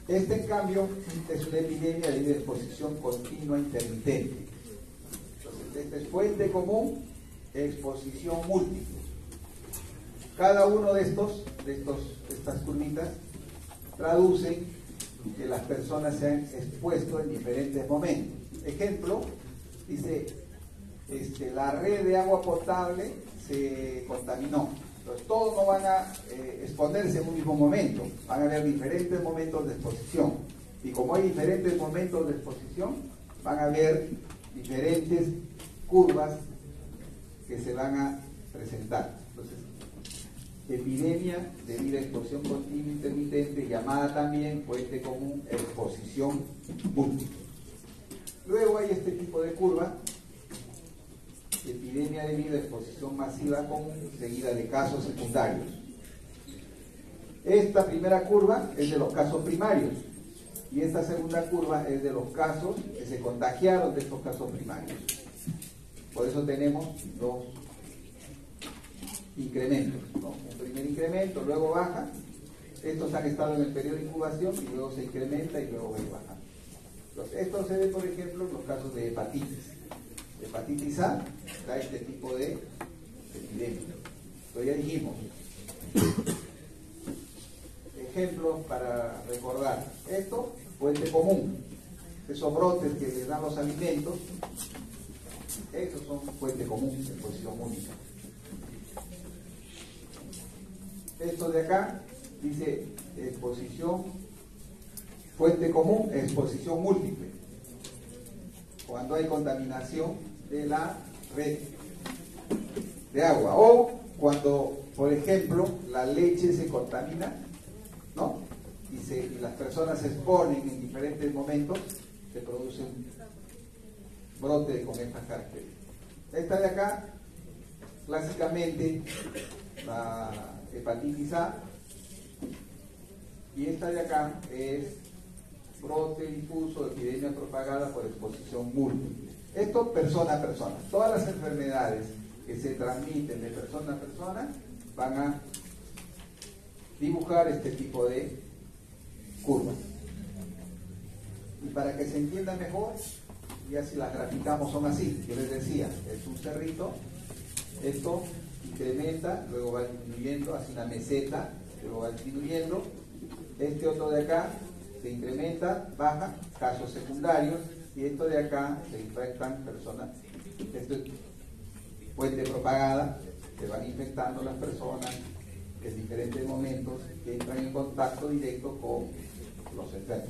Este, en cambio, es una epidemia de exposición continua intermitente. Entonces, esta es fuente común, exposición múltiple. Cada uno de estas curvitas traducen que las personas se han expuesto en diferentes momentos. Ejemplo, dice, la red de agua potable se contaminó. Entonces todos no van a exponerse en un mismo momento, van a haber diferentes momentos de exposición. Y como hay diferentes momentos de exposición, van a haber diferentes curvas que se van a presentar. Entonces, epidemia debido a exposición continua intermitente, llamada también fuente común exposición múltiple. Luego hay este tipo de curva, epidemia debido a exposición masiva común seguida de casos secundarios. Esta primera curva es de los casos primarios y esta segunda curva es de los casos que se contagiaron de estos casos primarios. Por eso tenemos dos incrementos, ¿no? Un primer incremento, luego baja. Estos han estado en el periodo de incubación y luego se incrementa y luego va bajando. Entonces, esto se ve, por ejemplo, en los casos de hepatitis. Hepatitis A trae este tipo de epidemia. Entonces ya dijimos, ejemplos para recordar. Esto, fuente común. Esos brotes que les dan los alimentos, esos son fuente común, exposición única. Esto de acá dice exposición, fuente común, exposición múltiple. Cuando hay contaminación de la red de agua o cuando, por ejemplo, la leche se contamina, ¿no? Y las personas se exponen en diferentes momentos, se produce un brote con estas características. Esta de acá, clásicamente, la hepatitis A, y esta de acá es brote difuso, epidemia propagada por exposición múltiple. Esto persona a persona. Todas las enfermedades que se transmiten de persona a persona van a dibujar este tipo de curvas. Y para que se entienda mejor, ya si las graficamos son así. Yo les decía, es un cerrito, esto incrementa, luego va disminuyendo, hace una meseta, luego va disminuyendo. Este otro de acá se incrementa, baja, casos secundarios, y esto de acá se infectan personas. Esto es fuente propagada, se van infectando las personas en diferentes momentos que entran en contacto directo con los enfermos.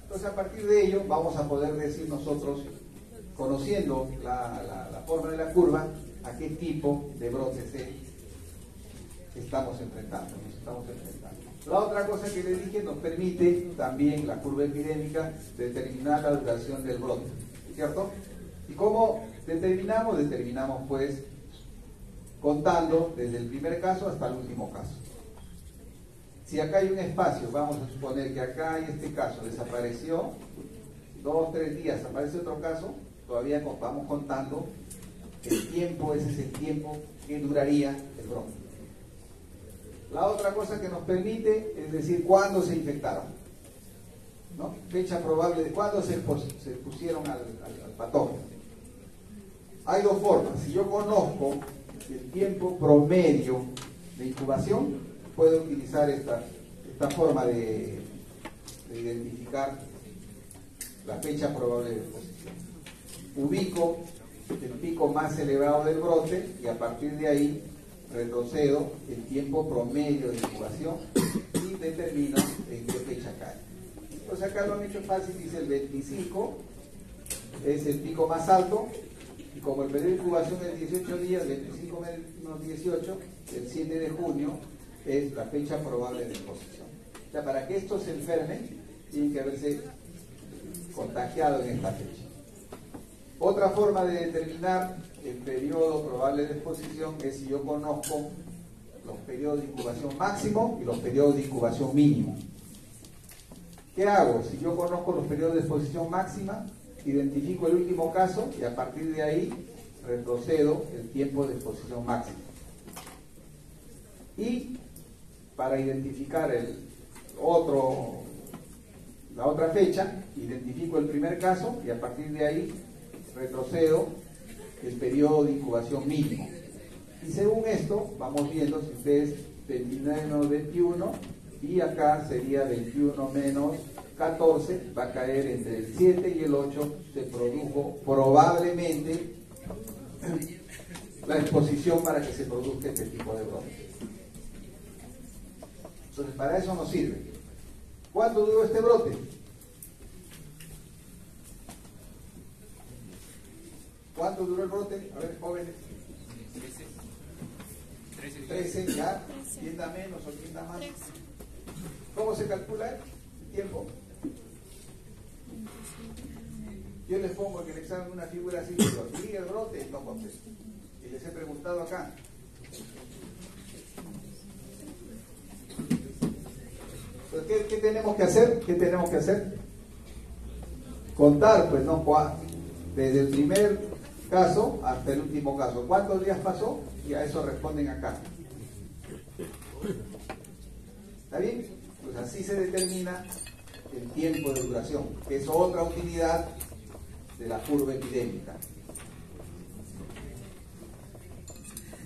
Entonces, a partir de ello, vamos a poder decir nosotros, conociendo la forma de la curva, a qué tipo de brotes estamos enfrentando. La otra cosa que les dije, nos permite también la curva epidémica determinar la duración del brote, ¿cierto? ¿Y cómo determinamos? Determinamos pues contando desde el primer caso hasta el último caso. Si acá hay un espacio, vamos a suponer que acá hay este caso, desapareció, 2 o 3 días, aparece otro caso, todavía vamos contando el tiempo, ese es el tiempo que duraría el brote. La otra cosa que nos permite es decir cuándo se infectaron, ¿no? Fecha probable de cuándo se pusieron al patógeno. Hay dos formas. Si yo conozco el tiempo promedio de incubación, puedo utilizar esta forma de identificar la fecha probable de exposición. Ubico el pico más elevado del brote y a partir de ahí retrocedo el tiempo promedio de incubación y determino en qué fecha cae. Entonces acá lo han hecho fácil, dice el 25 es el pico más alto y como el periodo de incubación es 18 días, 25 menos 18, el 7 de junio es la fecha probable de exposición. O sea, para que esto se enferme, tienen que haberse contagiado en esta fecha. Otra forma de determinar el periodo probable de exposición es si yo conozco los periodos de incubación máximo y los periodos de incubación mínimo. ¿Qué hago? Si yo conozco los periodos de exposición máxima, identifico el último caso y a partir de ahí retrocedo el tiempo de exposición máxima. Y para identificar la otra fecha, identifico el primer caso y a partir de ahí retrocedo el periodo de incubación mínimo. Y según esto, vamos viendo si ustedes 29 menos 21 y acá sería 21 menos 14, va a caer entre el 7 y el 8, se produjo probablemente la exposición para que se produzca este tipo de brote. Entonces, para eso nos sirve. ¿Cuánto duró este brote? ¿Cuánto duró el brote? A ver, jóvenes. 13, ya. ¿Quién da menos o quién da más? ¿Cómo se calcula el tiempo? Yo les pongo en el examen una figura así, digo, ¿sigue el brote? No contesto. Y les he preguntado acá. Entonces, ¿qué tenemos que hacer? ¿Qué tenemos que hacer? Contar, pues no, desde el primer caso hasta el último caso. ¿Cuántos días pasó? Y a eso responden acá. ¿Está bien? Pues así se determina el tiempo de duración, que es otra utilidad de la curva epidémica.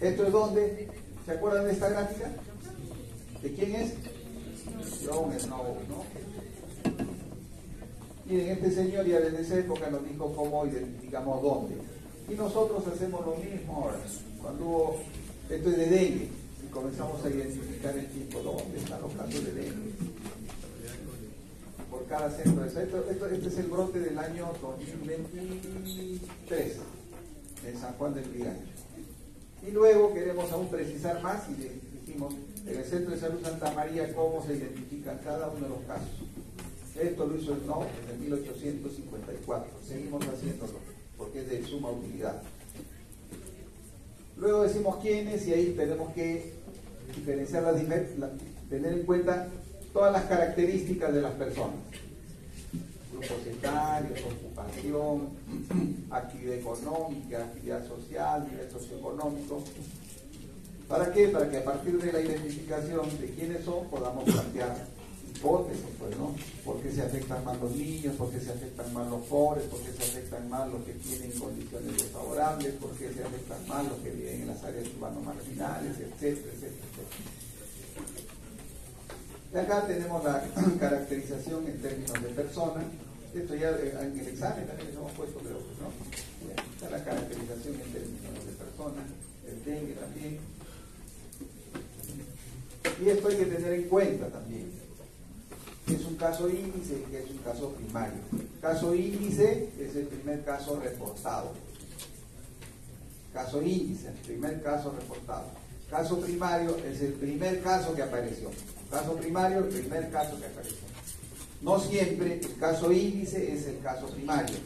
¿Esto es dónde? ¿Se acuerdan de esta gráfica? ¿De quién es? John Snow, ¿no? Miren, este señor ya desde esa época nos dijo cómo identificamos dónde. Y nosotros hacemos lo mismo ahora. Cuando hubo, esto es de dengue, y comenzamos a identificar el tipo dónde están los casos de dengue. Por cada centro de salud. Este es el brote del año 2023 en San Juan del Brigancho. Y luego queremos aún precisar más y dijimos en el Centro de Salud Santa María cómo se identifican cada uno de los casos. Esto lo hizo el NO en 1854. Seguimos haciéndolo porque es de suma utilidad. Luego decimos quiénes y ahí tenemos que diferenciar tener en cuenta todas las características de las personas. Grupos etarios, ocupación, actividad económica, actividad social, nivel socioeconómico. ¿Para qué? Para que a partir de la identificación de quiénes son podamos plantear hipótesis, pues, ¿no? ¿Por qué se afectan más los niños? ¿Por qué se afectan más los pobres? ¿Por qué se afectan más los que tienen condiciones desfavorables? ¿Por qué se afectan más los que viven en las áreas urbanas marginales? Etcétera, etcétera, etcétera. Y acá tenemos la caracterización en términos de persona. Esto ya en el examen también les hemos puesto, pero pues no. Está la caracterización en términos de persona, el dengue también. Y esto hay que tener en cuenta también. Que es un caso índice y que es un caso primario. Caso índice es el primer caso reportado. Caso índice, el primer caso reportado. Caso primario es el primer caso que apareció. Caso primario, el primer caso que apareció. No siempre el caso índice es el caso primario.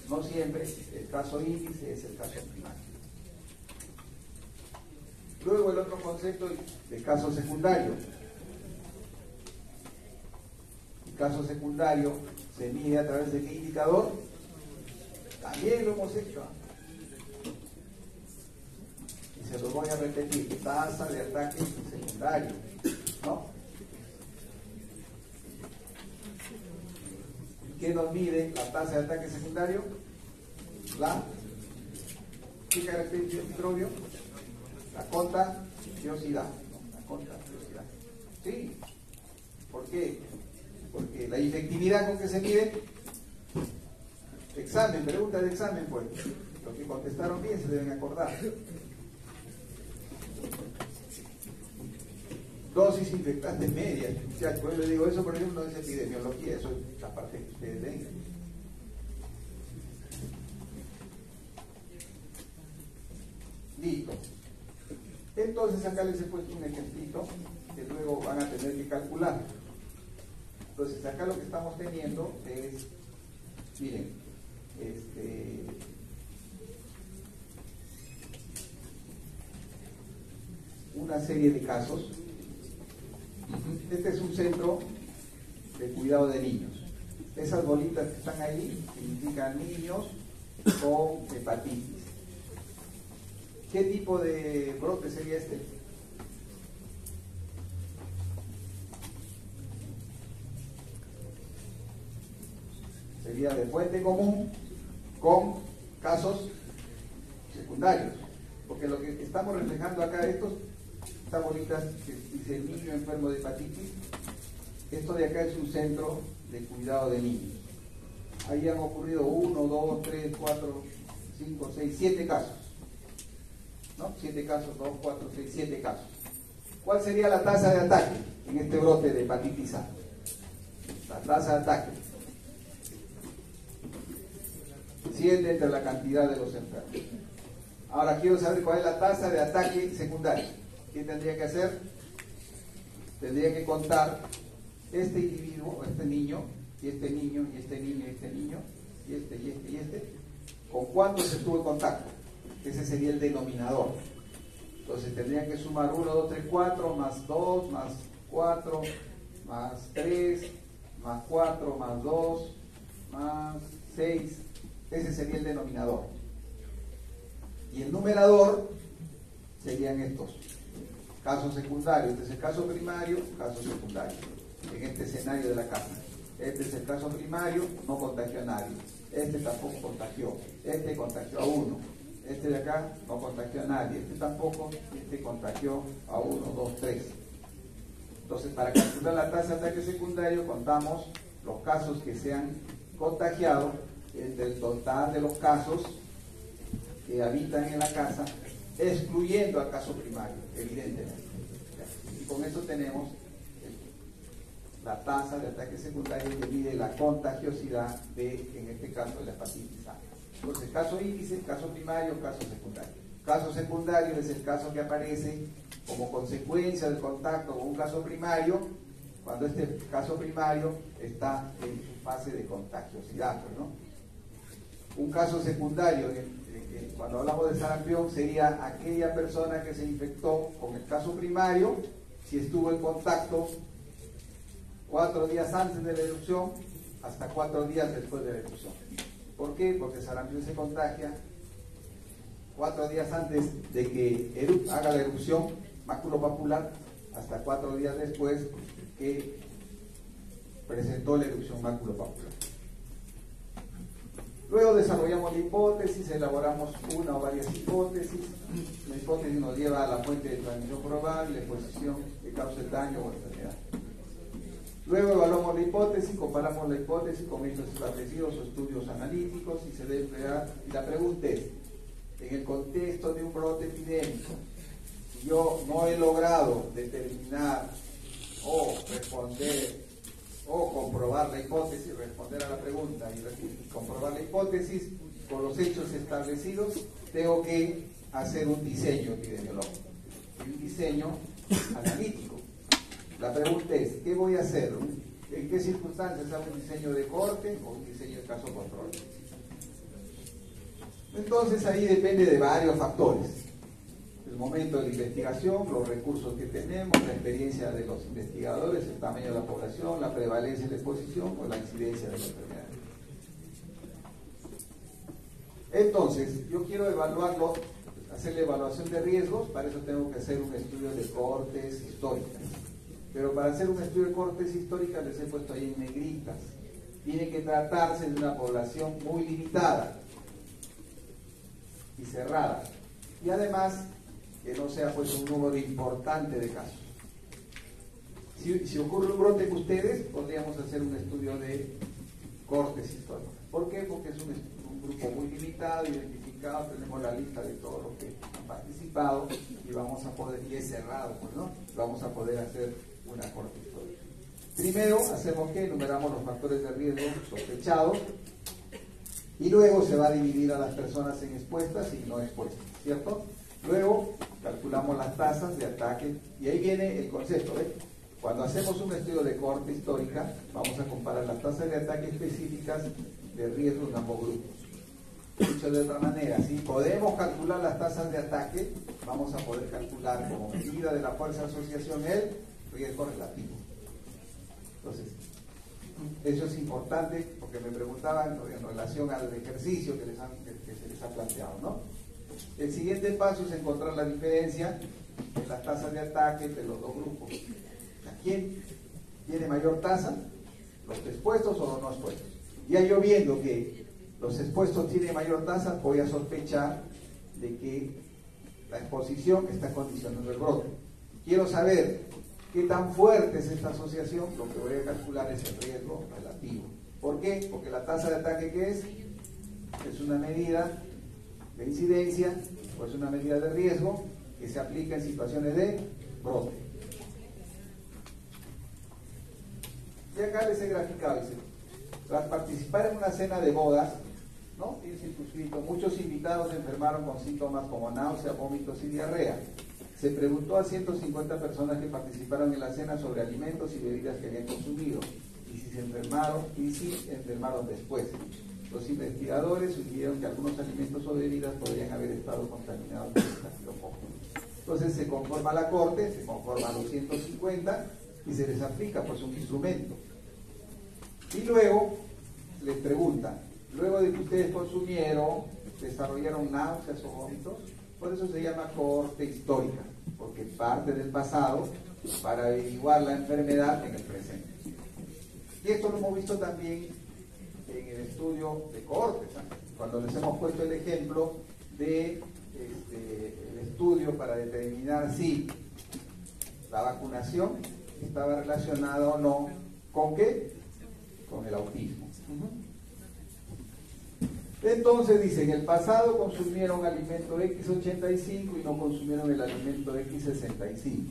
No siempre el caso índice es el caso primario. Luego el otro concepto de caso secundario. El caso secundario se mide a través de qué indicador. También lo hemos hecho. Y se lo voy a repetir. Tasa de ataque secundario. ¿No? ¿Qué nos mide la tasa de ataque secundario? ¿Qué caracteriza el microbio? La contagiosidad. ¿No? La contagiosidad. ¿Sí? ¿Por qué? Porque la efectividad con que se mide. Examen, pregunta de examen, pues. Los que contestaron bien se deben acordar. Dosis infectantes medias. Pues yo le digo, eso por ejemplo no es epidemiología, eso es la parte que ustedes ven. Listo. Entonces acá les he puesto un ejemplito que luego van a tener que calcular. Entonces acá lo que estamos teniendo es, miren, una serie de casos. Este es un centro de cuidado de niños. Esas bolitas que están ahí significan niños con hepatitis. ¿Qué tipo de brote sería este? Sería de fuente común con casos secundarios. Porque lo que estamos reflejando acá, estas bolitas que dice el niño enfermo de hepatitis, Esto de acá es un centro de cuidado de niños. Ahí han ocurrido 1, 2, 3, 4, 5, 6, 7 casos. ¿No? 7 casos, 2, 4, 6, 7 casos. ¿Cuál sería la tasa de ataque en este brote de hepatitis A? La tasa de ataque. 7 entre la cantidad de los enfermos. Ahora quiero saber cuál es la tasa de ataque secundario. ¿Qué tendría que hacer? Tendría que contar este individuo, este niño, y este niño, y este niño, y este niño, y este, y este, y este, con cuántos estuvo en contacto. Ese sería el denominador. Entonces tendrían que sumar 1, 2, 3, 4, más 2, más 4, más 3, más 4, más 2, más 6. Ese sería el denominador. Y el numerador serían estos. Casos secundarios. Este es el caso primario, caso secundario. En este escenario de la casa. Este es el caso primario, no contagió a nadie. Este tampoco contagió. Este contagió a 1. Este de acá no contagió a nadie. Este tampoco. Este contagió a 1, 2, 3. Entonces, para calcular la tasa de ataque secundario, contamos los casos que se han contagiado entre el total de los casos que habitan en la casa, excluyendo al caso primario, evidentemente. Y con eso tenemos la tasa de ataque secundario que mide la contagiosidad de, en este caso, de la hepatitis A. Entonces, caso índice, caso primario, caso secundario. Caso secundario es el caso que aparece como consecuencia del contacto con un caso primario, cuando este caso primario está en su fase de contagiosidad, ¿no? Un caso secundario, cuando hablamos de sarampión, sería aquella persona que se infectó con el caso primario, si estuvo en contacto 4 días antes de la erupción hasta 4 días después de la erupción. ¿Por qué? Porque sarampión se contagia 4 días antes de que haga la erupción maculopapular hasta 4 días después que presentó la erupción maculopapular. Luego desarrollamos la hipótesis, elaboramos una o varias hipótesis. La hipótesis nos lleva a la fuente de transmisión probable, exposición que causa el daño o enfermedad. Luego evaluamos la hipótesis, comparamos la hipótesis con hechos establecidos o estudios analíticos y se debe emplear. Y la pregunta es, en el contexto de un brote epidémico, yo no he logrado determinar o responder o comprobar la hipótesis, responder a la pregunta y comprobar la hipótesis con los hechos establecidos, tengo que hacer un diseño epidemiológico y un diseño analítico. La pregunta es, ¿qué voy a hacer? ¿En qué circunstancias hago un diseño de corte o un diseño de caso control? Entonces ahí depende de varios factores. El momento de la investigación, los recursos que tenemos, la experiencia de los investigadores, el tamaño de la población, la prevalencia de la exposición o la incidencia de la enfermedad. Entonces, yo quiero evaluarlo, hacer la evaluación de riesgos, para eso tengo que hacer un estudio de cohortes históricas. Pero para hacer un estudio de cohortes históricas les he puesto ahí en negritas. Tiene que tratarse de una población muy limitada y cerrada. Y además, que no sea pues un número importante de casos. Si ocurre un brote en ustedes, podríamos hacer un estudio de cohortes históricos. ¿Por qué? Porque es un grupo muy limitado, identificado, tenemos la lista de todos los que han participado y vamos a poder, y es cerrado, pues, ¿no? Vamos a poder hacer una cohorte histórica. Primero, hacemos que enumeramos los factores de riesgo sospechados y luego se va a dividir a las personas en expuestas y no expuestas, ¿cierto? Luego calculamos las tasas de ataque y ahí viene el concepto, ¿eh? Cuando hacemos un estudio de cohorte histórica, vamos a comparar las tasas de ataque específicas de riesgo de ambos grupos. Dicho de otra manera, si podemos calcular las tasas de ataque, vamos a poder calcular como medida de la fuerza de asociación el riesgo relativo. Entonces, eso es importante porque me preguntaban en relación al ejercicio que se les ha planteado, ¿no? El siguiente paso es encontrar la diferencia en las tasas de ataque entre los dos grupos. ¿Quién tiene mayor tasa? ¿Los expuestos o los no expuestos? Ya yo viendo que los expuestos tienen mayor tasa, voy a sospechar de que la exposición está condicionando el brote. Quiero saber ¿Qué tan fuerte es esta asociación? Lo que voy a calcular es el riesgo relativo. ¿Por qué? Porque la tasa de ataque, ¿qué es? Es una medida de incidencia o es una medida de riesgo que se aplica en situaciones de brote. Y acá les he graficado, dice, tras participar en una cena de bodas, ¿no? Tiene circunscrito, muchos invitados se enfermaron con síntomas como náusea, vómitos y diarrea. Se preguntó a 150 personas que participaron en la cena sobre alimentos y bebidas que habían consumido y si se enfermaron y si enfermaron después. Los investigadores sugirieron que algunos alimentos o bebidas podrían haber estado contaminados por estafilococo. Entonces se conforma la corte, se conforman los 150 y se les aplica pues un instrumento. Y luego les preguntan, luego de que ustedes consumieron, desarrollaron náuseas o vómitos, por eso se llama corte histórica, porque parte del pasado para averiguar la enfermedad en el presente. Y esto lo hemos visto también en el estudio de cohortes, ¿eh? Cuando les hemos puesto el ejemplo de el estudio para determinar si la vacunación estaba relacionada o no con ¿qué? Con el autismo. Entonces dice, en el pasado consumieron alimento X85 y no consumieron el alimento X65.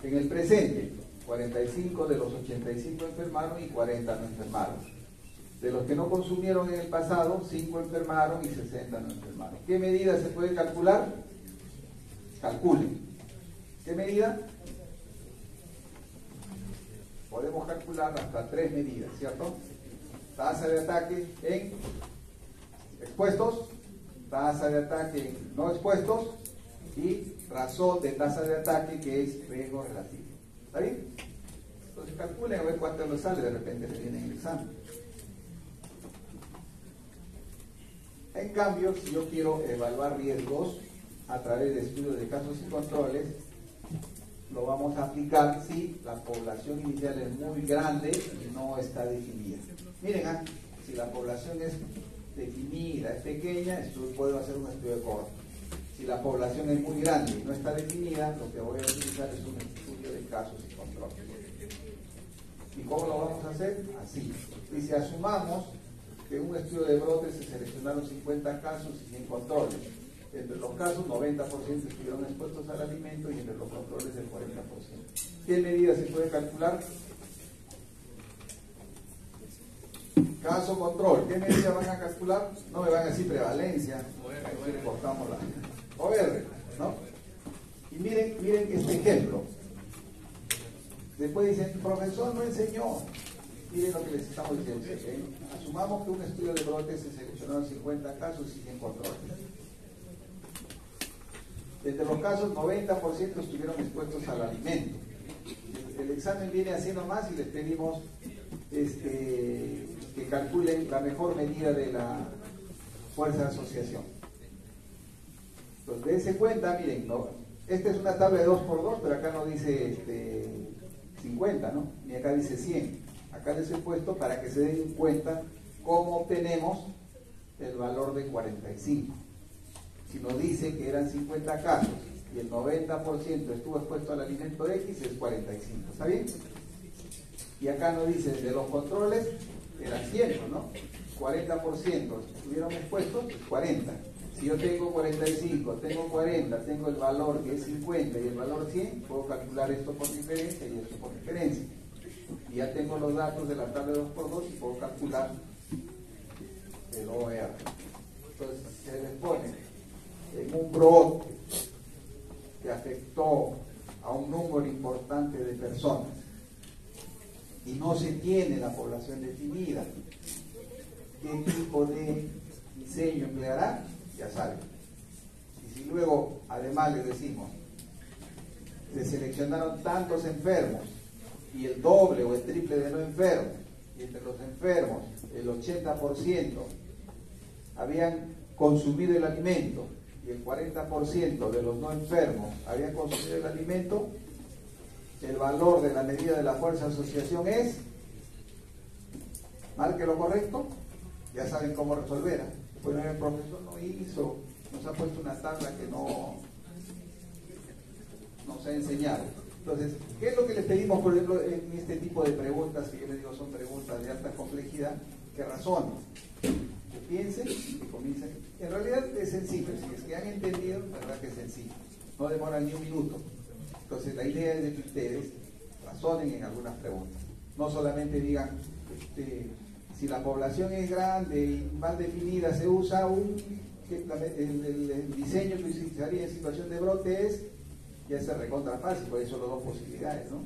En el presente, 45 de los 85 enfermaron y 40 no enfermaron. De los que no consumieron en el pasado, 5 enfermaron y 60 no enfermaron. ¿Qué medida se puede calcular? Calculen. ¿Qué medida? Podemos calcular hasta 3 medidas, ¿cierto? Tasa de ataque en expuestos, tasa de ataque en no expuestos y razón de tasa de ataque que es riesgo relativo. ¿Está bien? Entonces calculen a ver cuánto les sale, de repente le viene en el examen. En cambio, si yo quiero evaluar riesgos a través de estudios de casos y controles, lo vamos a aplicar si la población inicial es muy grande y no está definida. Miren, si la población es definida, es pequeña, puedo hacer un estudio de cohorte. Si la población es muy grande y no está definida, lo que voy a utilizar es un estudio de casos y controles. ¿Y cómo lo vamos a hacer? Así. Y si asumamos que en un estudio de brotes se seleccionaron 50 casos y 100 controles. Entre los casos, 90% estuvieron expuestos al alimento y entre los controles el 40%. ¿Qué medida se puede calcular? Caso control. ¿Qué medida van a calcular? No me van a decir prevalencia. Ahí le cortamos la OR, ¿no? Y miren este ejemplo. Después dicen, profesor no enseñó. Miren lo que les estamos diciendo. ¿Okay? Asumamos que un estudio de brotes se seleccionaron 50 casos y 100 controles. Entre los casos, 90% estuvieron expuestos al alimento. El examen viene así nomás y les pedimos que calculen la mejor medida de la fuerza de asociación. Entonces, dense cuenta, miren, ¿no? Esta es una tabla de 2×2, pero acá no dice 50, ¿no? Ni acá dice 100. Acá les he puesto para que se den cuenta cómo obtenemos el valor de 45. Si nos dice que eran 50 casos y el 90% estuvo expuesto al alimento X, es 45. ¿Está bien? Y acá nos dice, de los controles, eran 100, ¿no? 40% estuvieron expuestos, 40. Si yo tengo 45, tengo 40, tengo el valor que es 50 y el valor 100, puedo calcular esto por diferencia y esto por diferencia. Y ya tengo los datos de la tabla de 2×2 y puedo calcular el OR. Entonces se les pone en un brote que afectó a un número importante de personas y no se tiene la población definida, ¿qué tipo de diseño empleará? Ya saben. Y si luego además les decimos, se seleccionaron tantos enfermos y el doble o el triple de no enfermos, y entre los enfermos el 80% habían consumido el alimento y el 40% de los no enfermos habían consumido el alimento, el valor de la medida de la fuerza de asociación es, marque lo correcto, ya saben cómo resolver. Bueno, el profesor no hizo, nos ha puesto una tabla que no nos ha enseñado. Entonces, ¿qué es lo que les pedimos, por ejemplo, en este tipo de preguntas, que yo les digo son preguntas de alta complejidad? Que razonen, que piensen, que comiencen. En realidad es sencillo, si es que han entendido, la verdad que es sencillo, no demora ni un minuto. Entonces, la idea es de que ustedes razonen en algunas preguntas. No solamente digan, si la población es grande y mal definida, se usa el diseño que utilizaría en situación de brote es, ya se recontra fácil, por eso las dos posibilidades, ¿no?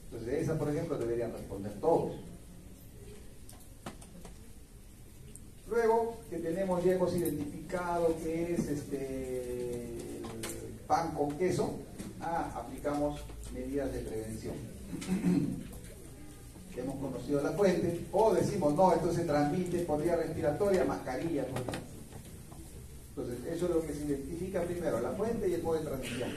Entonces, de esa, por ejemplo, deberían responder todos. Luego, que tenemos, ya hemos identificado que es el pan con queso, aplicamos medidas de prevención. Hemos conocido la fuente, o decimos, no, esto se transmite por vía respiratoria, mascarilla, por ejemplo. Entonces, eso es lo que se identifica primero, la fuente y el modo de transmisión.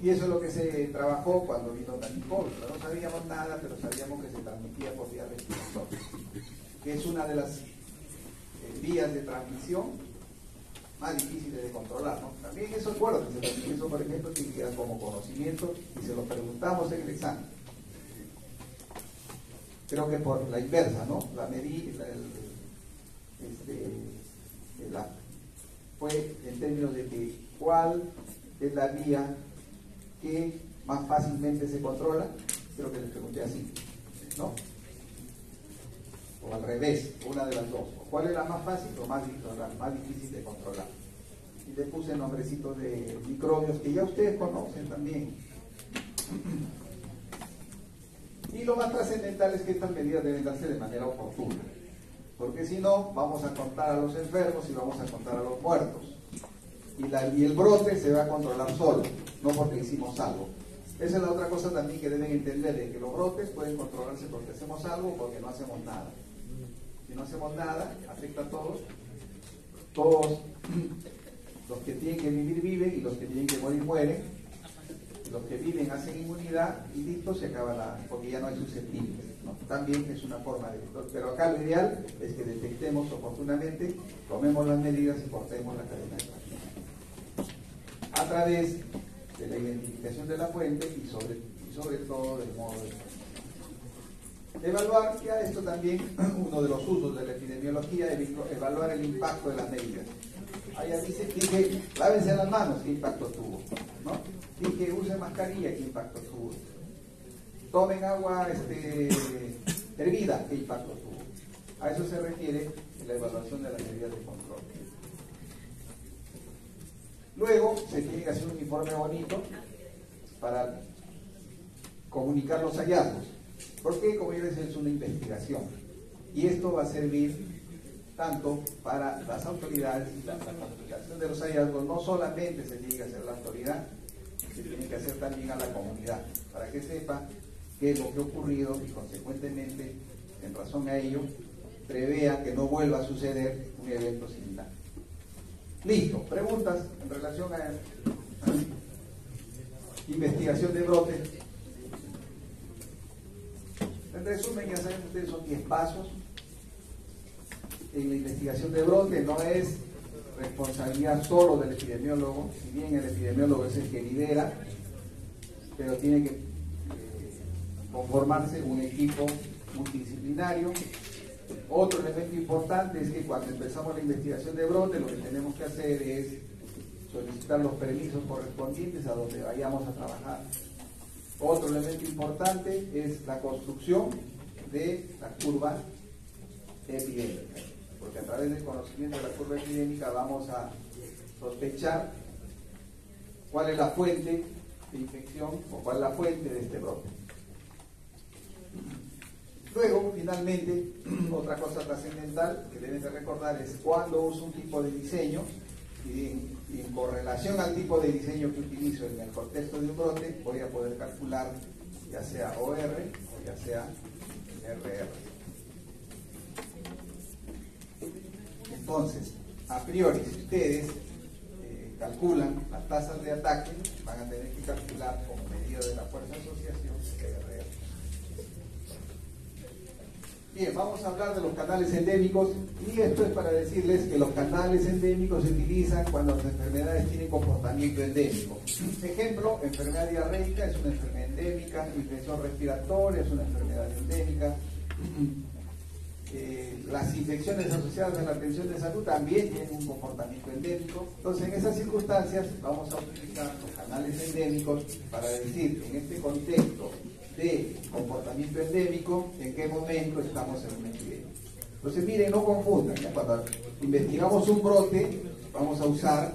Y eso es lo que se trabajó cuando vino Covid. No sabíamos nada, pero sabíamos que se transmitía por vía respiratoria, que es una de las vías de transmisión más difíciles de controlar, ¿no? También eso acuérdense, eso por ejemplo tiene que quedar como conocimiento y se lo preguntamos en el examen. Creo que por la inversa, ¿no? La medida, fue en términos de que cuál es la vía que más fácilmente se controla, creo que les pregunté así, ¿no? O al revés, una de las dos. ¿Cuál es la más fácil o más difícil de controlar? Y le puse nombrecitos de microbios que ya ustedes conocen también. Y lo más trascendental es que estas medidas deben darse de manera oportuna, porque si no, vamos a contar a los enfermos y vamos a contar a los muertos. Y el brote se va a controlar solo, no porque hicimos algo. Esa es la otra cosa también que deben entender, de que los brotes pueden controlarse porque hacemos algo o porque no hacemos nada. Si no hacemos nada, afecta a todos. Todos los que tienen que vivir viven y los que tienen que morir mueren. Los que viven hacen inmunidad y listo, se acaba porque ya no hay susceptibles, ¿no? También es una forma de... Pero acá lo ideal es que detectemos oportunamente, tomemos las medidas y cortemos la cadena de transmisión a través de la identificación de la fuente y sobre todo del modo de evaluar. Ya esto también, uno de los usos de la epidemiología es evaluar el impacto de las medidas. Allá dije, lávense las manos, ¿qué impacto tuvo? ¿No? Dije, usen mascarilla, ¿qué impacto tuvo? Tomen agua hervida, ¿qué impacto tuvo? A eso se refiere la evaluación de las medidas de control. Luego se tiene que hacer un informe bonito para comunicar los hallazgos, porque como yo decía, es una investigación y esto va a servir tanto para las autoridades y la comunicación de los hallazgos. No solamente se tiene que hacer a la autoridad, se tiene que hacer también a la comunidad, para que sepa qué es lo que ha ocurrido y consecuentemente, en razón a ello, prevea que no vuelva a suceder un evento similar. Listo, preguntas en relación a investigación de brotes. En resumen, ya saben ustedes, son 10 pasos. En la investigación de brote no es responsabilidad solo del epidemiólogo, si bien el epidemiólogo es el que lidera, pero tiene que conformarse un equipo multidisciplinario. Otro elemento importante es que cuando empezamos la investigación de brote, lo que tenemos que hacer es solicitar los permisos correspondientes a donde vayamos a trabajar. Otro elemento importante es la construcción de la curva epidémica, porque a través del conocimiento de la curva epidémica vamos a sospechar cuál es la fuente de infección o cuál es la fuente de este brote. Luego, finalmente, otra cosa trascendental que deben de recordar es cuando uso un tipo de diseño y en correlación al tipo de diseño que utilizo en el contexto de un brote, voy a poder calcular ya sea OR o ya sea RR. Entonces, a priori, si ustedes calculan las tasas de ataque, van a tener que calcular como medida de la fuerza de asociación RR. Bien, vamos a hablar de los canales endémicos y esto es para decirles que los canales endémicos se utilizan cuando las enfermedades tienen comportamiento endémico. Ejemplo, enfermedad diarreica es una enfermedad endémica, infección respiratoria es una enfermedad endémica, las infecciones asociadas a la atención de salud también tienen un comportamiento endémico. Entonces, en esas circunstancias vamos a utilizar los canales endémicos para decir, en este contexto de comportamiento endémico, en qué momento estamos en una epidemia. Entonces, miren, no confundan, ¿ya? Cuando investigamos un brote, vamos a usar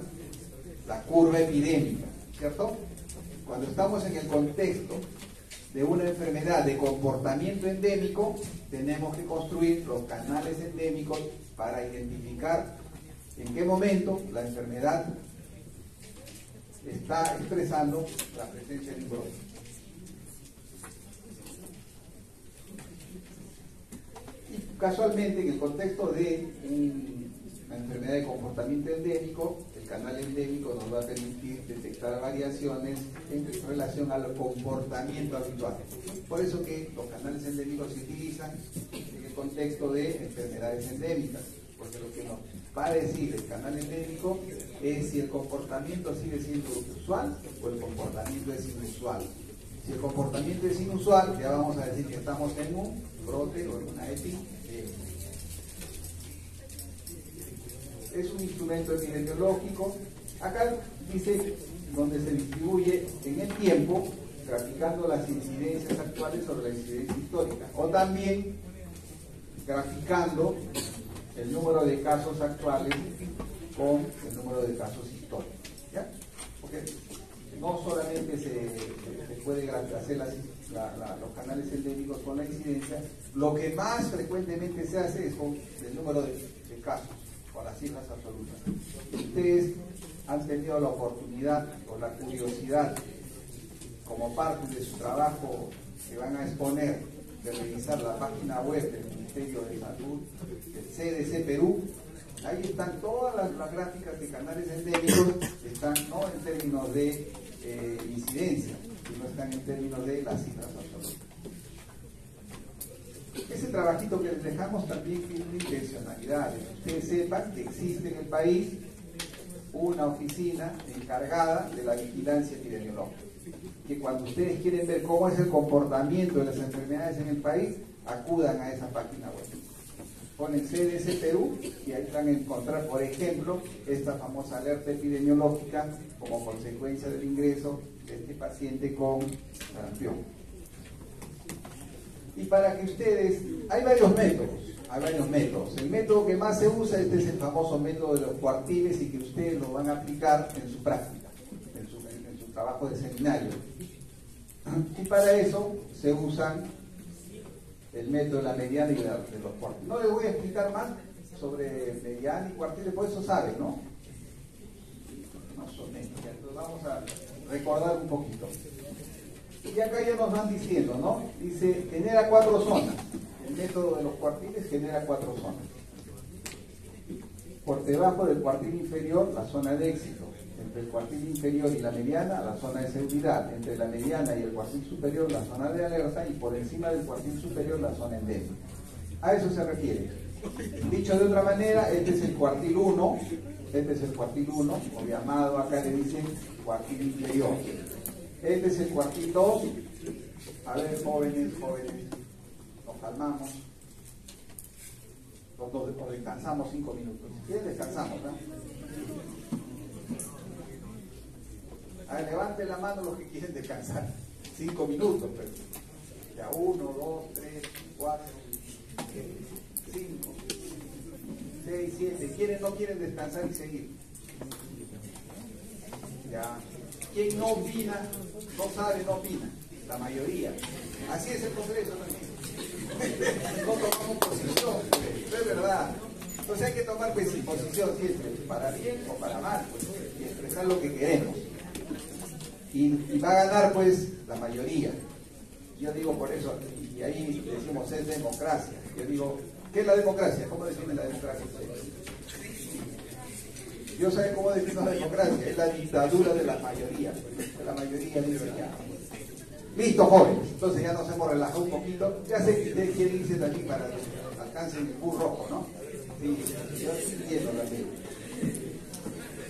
la curva epidémica, ¿cierto? Cuando estamos en el contexto de una enfermedad de comportamiento endémico, tenemos que construir los canales endémicos para identificar en qué momento la enfermedad está expresando la presencia de un brote. Y casualmente, en el contexto de una enfermedad de comportamiento endémico, el canal endémico nos va a permitir detectar variaciones en relación al comportamiento habitual. Por eso que los canales endémicos se utilizan en el contexto de enfermedades endémicas, porque lo que nos va a decir el canal endémico es si el comportamiento sigue siendo usual o el comportamiento es inusual. Si el comportamiento es inusual, ya vamos a decir que estamos en un brote o en una epidemia. Es un instrumento epidemiológico. Acá dice donde se distribuye en el tiempo, graficando las incidencias actuales sobre la incidencia histórica, o también graficando el número de casos actuales con el número de casos históricos, ¿ya? Porque no solamente se puede hacer los canales endémicos con la incidencia, lo que más frecuentemente se hace es con el número de casos, con las cifras absolutas. Ustedes han tenido la oportunidad o la curiosidad, como parte de su trabajo que van a exponer, de revisar la página web del Ministerio de Salud, del CDC Perú. Ahí están todas las gráficas de canales endémicos, están no en términos de incidencia, sino están en términos de las cifras absolutas. Ese trabajito que les dejamos también tiene una intencionalidad, que ustedes sepan que existe en el país una oficina encargada de la vigilancia epidemiológica, que cuando ustedes quieren ver cómo es el comportamiento de las enfermedades en el país, acudan a esa página web. Ponen CDC Perú y ahí van a encontrar, por ejemplo, esta famosa alerta epidemiológica como consecuencia del ingreso de este paciente con sarampión. Y para que ustedes, hay varios métodos. El método que más se usa, este es el famoso método de los cuartiles y que ustedes lo van a aplicar en su práctica, en su trabajo de seminario. Y para eso se usan el método de la mediana y de los cuartiles. No les voy a explicar más sobre mediana y cuartiles, por eso saben, ¿no? Más o menos. Entonces vamos a recordar un poquito. Y acá ya nos van diciendo, ¿no? Dice, genera 4 zonas. El método de los cuartiles genera 4 zonas. Por debajo del cuartil inferior, la zona de éxito. Entre el cuartil inferior y la mediana, la zona de seguridad. Entre la mediana y el cuartil superior, la zona de alerta. Y por encima del cuartil superior, la zona endémica. A eso se refiere. Dicho de otra manera, este es el cuartil 1. Este es el cuartil 1, o llamado acá le dicen cuartil inferior. Este es el cuartil 2. A ver, jóvenes, nos calmamos. Nos descansamos 5 minutos. Si quieren, descansamos, ¿no? A ver, levanten la mano los que quieren descansar. 5 minutos, pero ya 1, 2, 3, 4, 5, 6, 7. ¿Quieren, no quieren descansar y seguir? Ya. ¿Quién no opina? No sabe, no opina. La mayoría. Así es el Congreso, ¿no? No tomamos posición, pero es verdad. Entonces hay que tomar pues, posición siempre, para bien o para mal, pues, y expresar lo que queremos. Y va a ganar pues la mayoría. Yo digo por eso, y ahí decimos es democracia. Yo digo, ¿qué es la democracia? ¿Cómo define la democracia? Yo sé cómo defino la democracia, es la dictadura de la mayoría. La mayoría dice ya. Listo, jóvenes. Entonces ya nos hemos relajado un poquito. Ya sé que ustedes quieren irse también para que alcancen el bus rojo, ¿no? Sí, yo entiendo también.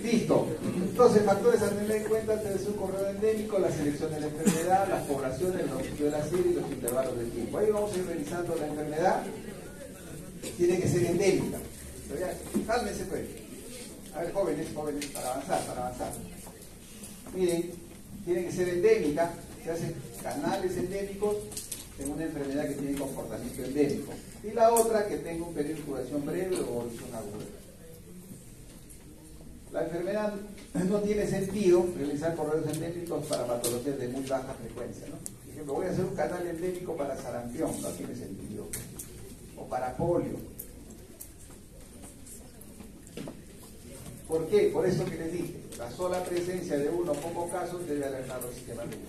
Listo. Entonces, factores a tener en cuenta antes de hacer un corredor endémico: la selección de la enfermedad, las poblaciones, el longitud de la serie y los intervalos de tiempo. Ahí vamos a ir revisando la enfermedad. Tiene que ser endémica. Pero ya, cálmense pues. A ver, jóvenes, para avanzar. Miren, tiene que ser endémica. Se hacen canales endémicos en una enfermedad que tiene comportamiento endémico. Y la otra que tenga un periodo de incubación breve o evolución aguda. La enfermedad no tiene sentido realizar corredores endémicos para patologías de muy baja frecuencia, ¿no? Por ejemplo, voy a hacer un canal endémico para sarampión, no tiene sentido. O para polio. ¿Por qué? Por eso que les dije, la sola presencia de uno o pocos casos debe alertar los sistemas de salud.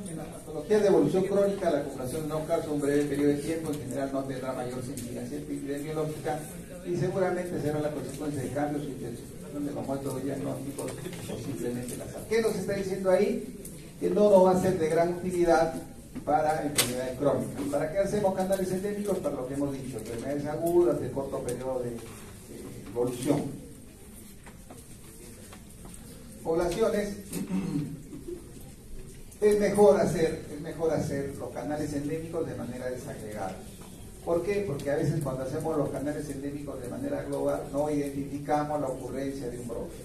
En la patología de evolución crónica, la acumulación de no causa un breve periodo de tiempo, en general no tendrá mayor sensibilidad epidemiológica y seguramente será la consecuencia de cambios o intensificación de los métodos diagnósticos o simplemente la salud. ¿Qué nos está diciendo ahí? Que no va a ser de gran utilidad para enfermedades crónicas. ¿Para qué hacemos canales endémicos? Para lo que hemos dicho, enfermedades agudas de corto periodo de evolución. Poblaciones, es mejor hacer los canales endémicos de manera desagregada. ¿Por qué? Porque a veces cuando hacemos los canales endémicos de manera global no identificamos la ocurrencia de un brote.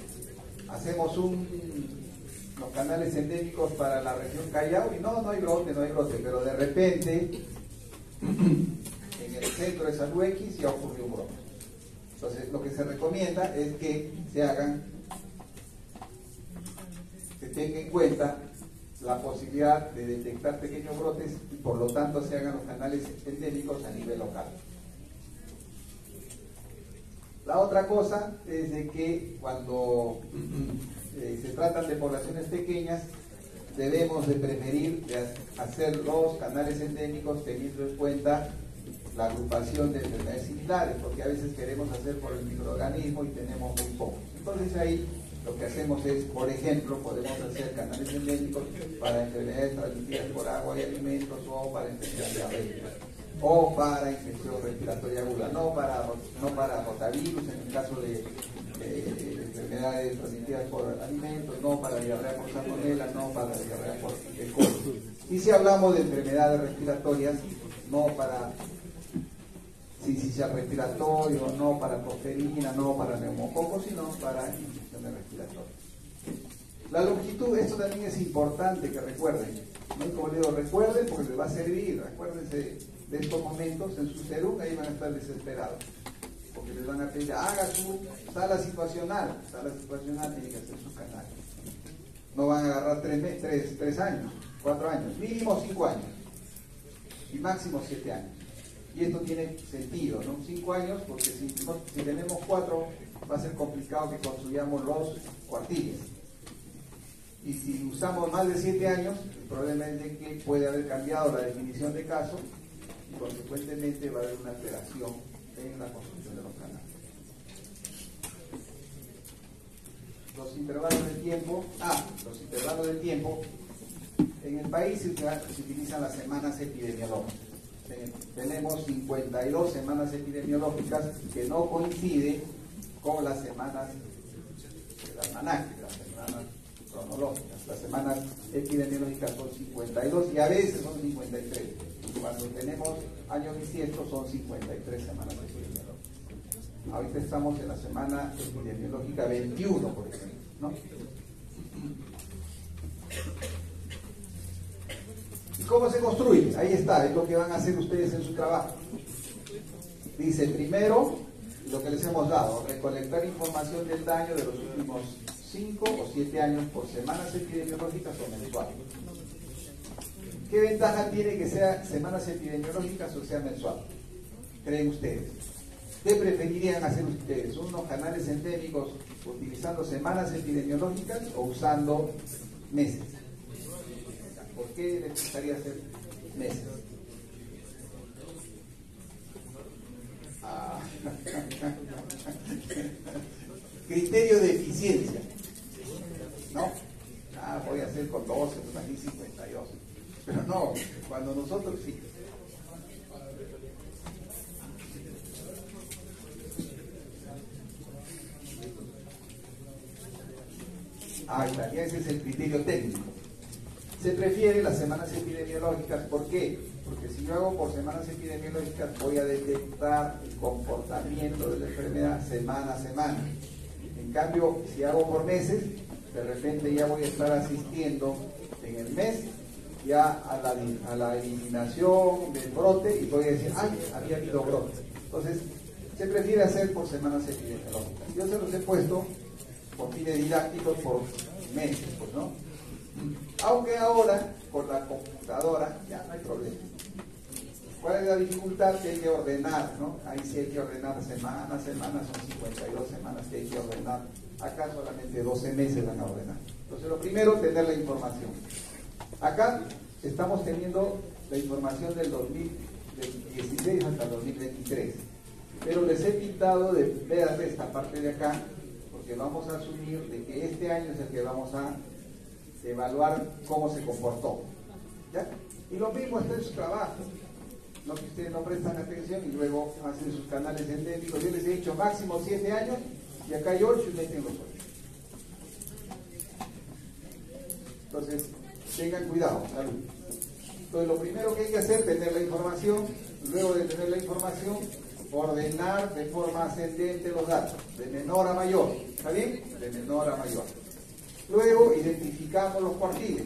Hacemos los canales endémicos para la región Callao y no hay brote, pero de repente en el centro de salud X ya ocurrió un brote. Entonces lo que se recomienda es que se tenga en cuenta la posibilidad de detectar pequeños brotes y por lo tanto se hagan los canales endémicos a nivel local. La otra cosa es de que cuando se tratan de poblaciones pequeñas, debemos de preferir hacer los canales endémicos teniendo en cuenta la agrupación de enfermedades similares, porque a veces queremos hacer por el microorganismo y tenemos muy poco. Entonces ahí lo que hacemos es, por ejemplo, podemos hacer canales endémicos para enfermedades transmitidas por agua y alimentos o para enfermedades diabéticas o para infección respiratoria aguda, no para rotavirus en el caso de enfermedades transmitidas por alimentos, no para diarrea por salmonela, no para diarrea por E. coli. Y si hablamos de enfermedades respiratorias, no para sincicial respiratorio, no para tosferina, no para neumococos, sino para infecciones respiratorias. La longitud, esto también es importante que recuerden. ¿No? Como les digo, recuerden porque les va a servir. Acuérdense de estos momentos en su serum, ahí van a estar desesperados. Porque les van a pedir, haga su sala situacional. Sala situacional tiene que hacer su canal. No van a agarrar 3 años, 4 años, mínimo 5 años. Y máximo 7 años. Y esto tiene sentido, ¿no? 5 años, porque si tenemos 4, va a ser complicado que construyamos los cuartiles. Y si usamos más de 7 años, el problema es de que puede haber cambiado la definición de caso y consecuentemente va a haber una alteración en la construcción de los canales. Los intervalos de tiempo, en el país se utilizan las semanas epidemiológicas. Tenemos 52 semanas epidemiológicas que no coinciden con las semanas del almanaque, las semanas cronológicas. Las semanas epidemiológicas son 52 y a veces son 53. Cuando tenemos años bisiestos son 53 semanas epidemiológicas. Ahorita estamos en la semana epidemiológica 21, por ejemplo, ¿no? ¿Y cómo se construye? Ahí está, es lo que van a hacer ustedes en su trabajo. Dice, primero, lo que les hemos dado, recolectar información del daño de los últimos 5 o 7 años por semanas epidemiológicas o mensuales. ¿Qué ventaja tiene que sea semanas epidemiológicas o sea mensual? ¿Creen ustedes? ¿Qué preferirían hacer ustedes? ¿Unos canales endémicos utilizando semanas epidemiológicas o usando meses? ¿Por qué les gustaría hacer meses? Criterio de eficiencia. ser con 12, pues aquí 52. Pero no, cuando nosotros sí. Ahí está, y ese es el criterio técnico. Se prefiere las semanas epidemiológicas. ¿Por qué? Porque si yo hago por semanas epidemiológicas voy a detectar el comportamiento de la enfermedad semana a semana. En cambio, si hago por meses, de repente ya voy a estar asistiendo en el mes ya a la eliminación del brote y voy a decir, ¡ay, había habido brote! Entonces, se prefiere hacer por semanas epidemiológicas. Yo se los he puesto por fines didácticos por meses, pues, ¿no? Aunque ahora, con la computadora, ya no hay problema. ¿Cuál es la dificultad? Que hay que ordenar, ¿no? Ahí sí hay que ordenar semana a semana, son 52 semanas que hay que ordenar. Acá solamente 12 meses van a ordenar. Entonces, lo primero, tener la información. Acá estamos teniendo la información del 2016 hasta el 2023. Pero les he pintado de ver esta parte de acá, porque vamos a asumir de que este año es el que vamos a evaluar cómo se comportó. ¿Ya? Y lo mismo está en su trabajo. No que ustedes no prestan atención y luego hacen sus canales endémicos. Yo les he dicho máximo 7 años y acá hay 8 y meten los 8. Entonces, tengan cuidado, salud. Entonces, lo primero que hay que hacer es tener la información. Luego de tener la información, ordenar de forma ascendente los datos, de menor a mayor. ¿Está bien? De menor a mayor. Luego identificamos los cuartiles.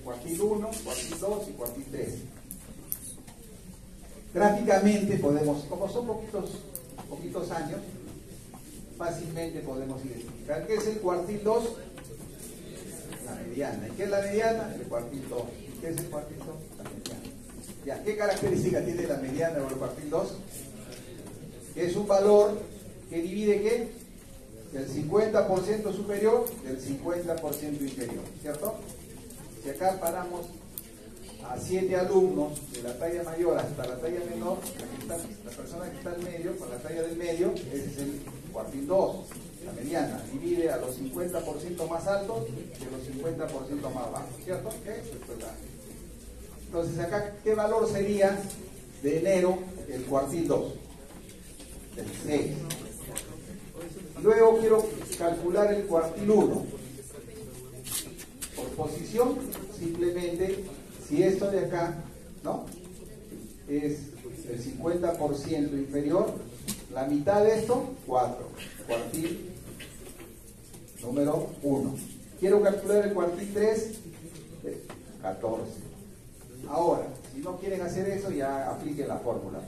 Cuartil 1, cuartil 2 y cuartil 3. Gráficamente podemos, como son poquitos años, fácilmente podemos identificar. ¿Qué es el cuartil 2? La mediana. ¿Y qué es la mediana? El cuartil 2. ¿Y qué es el cuartil 2? La mediana. Ya, ¿qué característica tiene la mediana o el cuartil 2? Que es un valor que divide ¿qué? El 50% superior del 50% inferior, ¿cierto? Si acá paramos a 7 alumnos de la talla mayor hasta la talla menor, la persona que está en medio, con la talla del medio, ese es el cuartil 2, la mediana, divide a los 50% más altos de los 50% más bajos, ¿cierto? Entonces acá, ¿qué valor sería de enero el cuartil 2? Del 6. Luego quiero calcular el cuartil 1. Por posición, simplemente, si esto de acá, ¿no? Es el 50% inferior, la mitad de esto, 4. Cuartil número 1. Quiero calcular el cuartil 3, 14. Ahora, si no quieren hacer eso, ya apliquen la fórmula.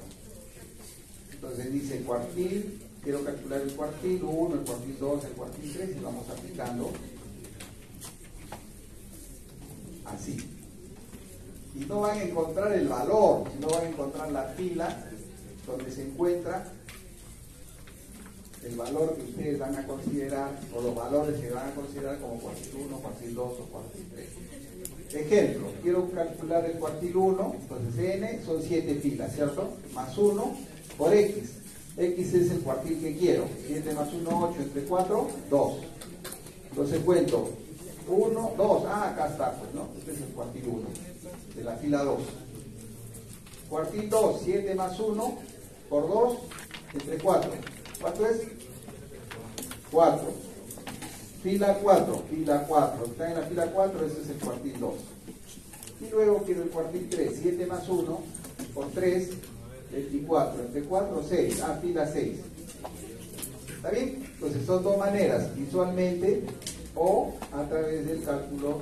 Entonces dice cuartil, quiero calcular el cuartil 1, el cuartil 2, el cuartil 3 y vamos aplicando así. Y no van a encontrar el valor, sino van a encontrar la fila donde se encuentra el valor que ustedes van a considerar, o los valores que van a considerar como cuartil 1, cuartil 2 o cuartil 3. Ejemplo, quiero calcular el cuartil 1, entonces n son 7 filas, ¿cierto? Más 1 por x. X es el cuartil que quiero. 7 más 1, 8, entre 4, 2. Entonces cuento 1, 2, acá está, pues, ¿no? Este es el cuartil 1, de la fila 2. Cuartil 2, 7 más 1, por 2, entre 4. ¿Cuánto es? 4. Fila 4, fila 4. Está en la fila 4, ese es el cuartil 2. Y luego quiero el cuartil 3, 7 más 1, por 3, 24. Entre 4, 6. Fila 6. ¿Está bien? Entonces son dos maneras, visualmente o a través del cálculo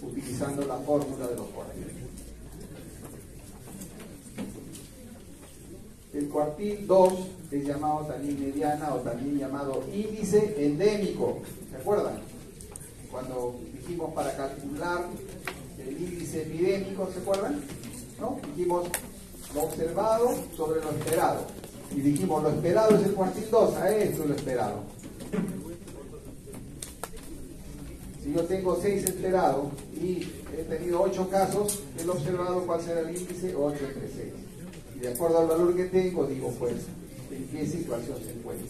utilizando la fórmula de los cuartiles. El cuartil 2 es llamado también mediana o también llamado índice endémico. ¿Se acuerdan? Cuando dijimos para calcular el índice epidémico, ¿se acuerdan? ¿No? Dijimos lo observado sobre lo esperado. Y dijimos lo esperado es el cuartil 2, a esto es lo esperado. Si yo tengo 6 esperados y he tenido 8 casos, el observado, ¿cuál será el índice? 8 entre 6. Y de acuerdo al valor que tengo, digo, pues, ¿en qué situación se encuentra?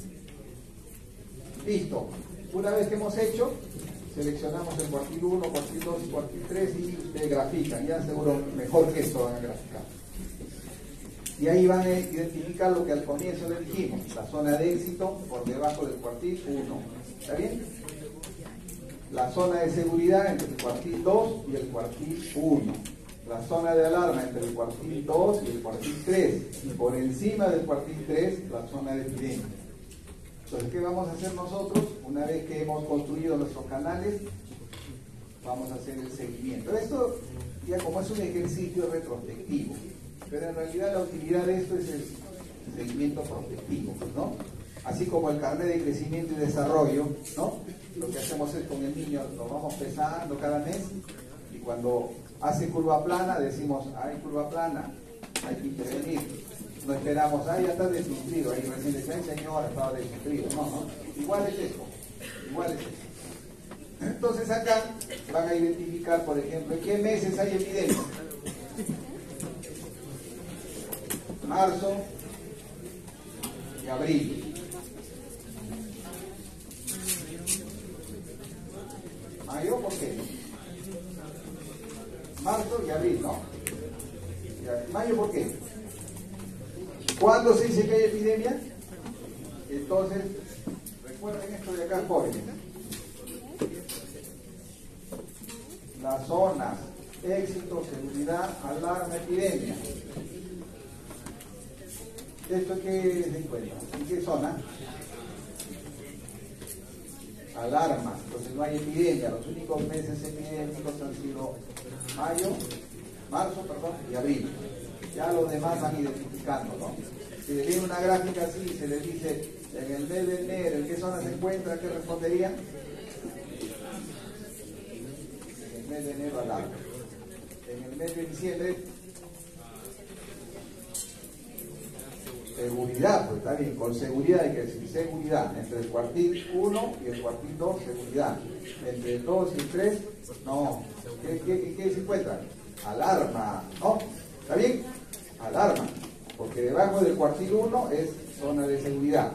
Listo. Una vez que hemos hecho, seleccionamos el cuartil 1, cuartil 2 y cuartil 3 y ustedes grafican, ya seguro mejor que esto van a graficar. Y ahí van a identificar lo que al comienzo les dijimos, la zona de éxito por debajo del cuartil 1. ¿Está bien? La zona de seguridad entre el cuartil 2 y el cuartil 1. La zona de alarma entre el cuartil 2 y el cuartil 3. Y por encima del cuartil 3, la zona de epidemia. Entonces, ¿qué vamos a hacer nosotros? Una vez que hemos construido nuestros canales, vamos a hacer el seguimiento. Esto, ya como es un ejercicio retrospectivo, pero en realidad la utilidad de esto es el seguimiento prospectivo, ¿no? Así como el carnet de crecimiento y desarrollo, ¿no? Lo que hacemos es con el niño, lo vamos pesando cada mes, y cuando hace curva plana, decimos, hay curva plana, hay que intervenir. No esperamos, ya está desnutrido, ahí recién decía, ay señor, estaba desnutrido. No, igual es esto, igual es esto. Entonces acá van a identificar, por ejemplo, en qué meses hay epidemia. Marzo y abril. Mayo, ¿por qué? Marzo y abril, ¿no? Mayo, ¿por qué? ¿Cuándo se dice que hay epidemia? Entonces, recuerden esto de acá, jóvenes. Las zonas, éxito, seguridad, alarma, epidemia. ¿Esto qué se encuentra? ¿En qué zona? Alarma. Entonces no hay epidemia. Los únicos meses epidémicos han sido marzo y abril. Ya los demás van identificando, ¿no? Si le viene una gráfica así, se les dice en el mes de enero, ¿en qué zona se encuentra? ¿Qué responderían? En el mes de enero alarma. En el mes de diciembre, seguridad, pues está bien, con seguridad hay que decir seguridad. Entre el cuartil 1 y el cuartil 2, seguridad. Entre el 2 y el 3, no. ¿Qué se encuentra? Alarma, ¿no? ¿Está bien? Alarma, porque debajo del cuartil 1 es zona de seguridad.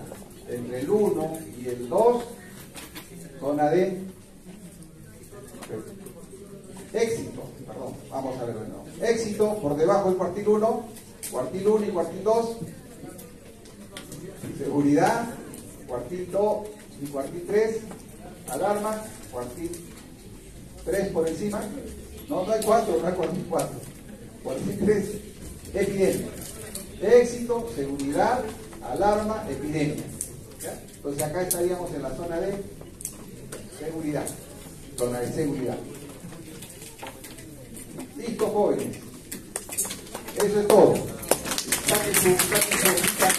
Entre el 1 y el 2, zona de éxito. Perdón, vamos a ver de nuevo. Éxito por debajo del cuartil 1 y cuartil 2. Seguridad, cuartil 2 y cuartil 3. Alarma, cuartil 3 por encima. No hay 4, no hay cuartil 4. Cuartil 3, epidemia. Éxito, seguridad, alarma, epidemia. ¿Ya? Entonces acá estaríamos en la zona de seguridad. Zona de seguridad. Listo, jóvenes. Eso es todo. Saquen su hojita.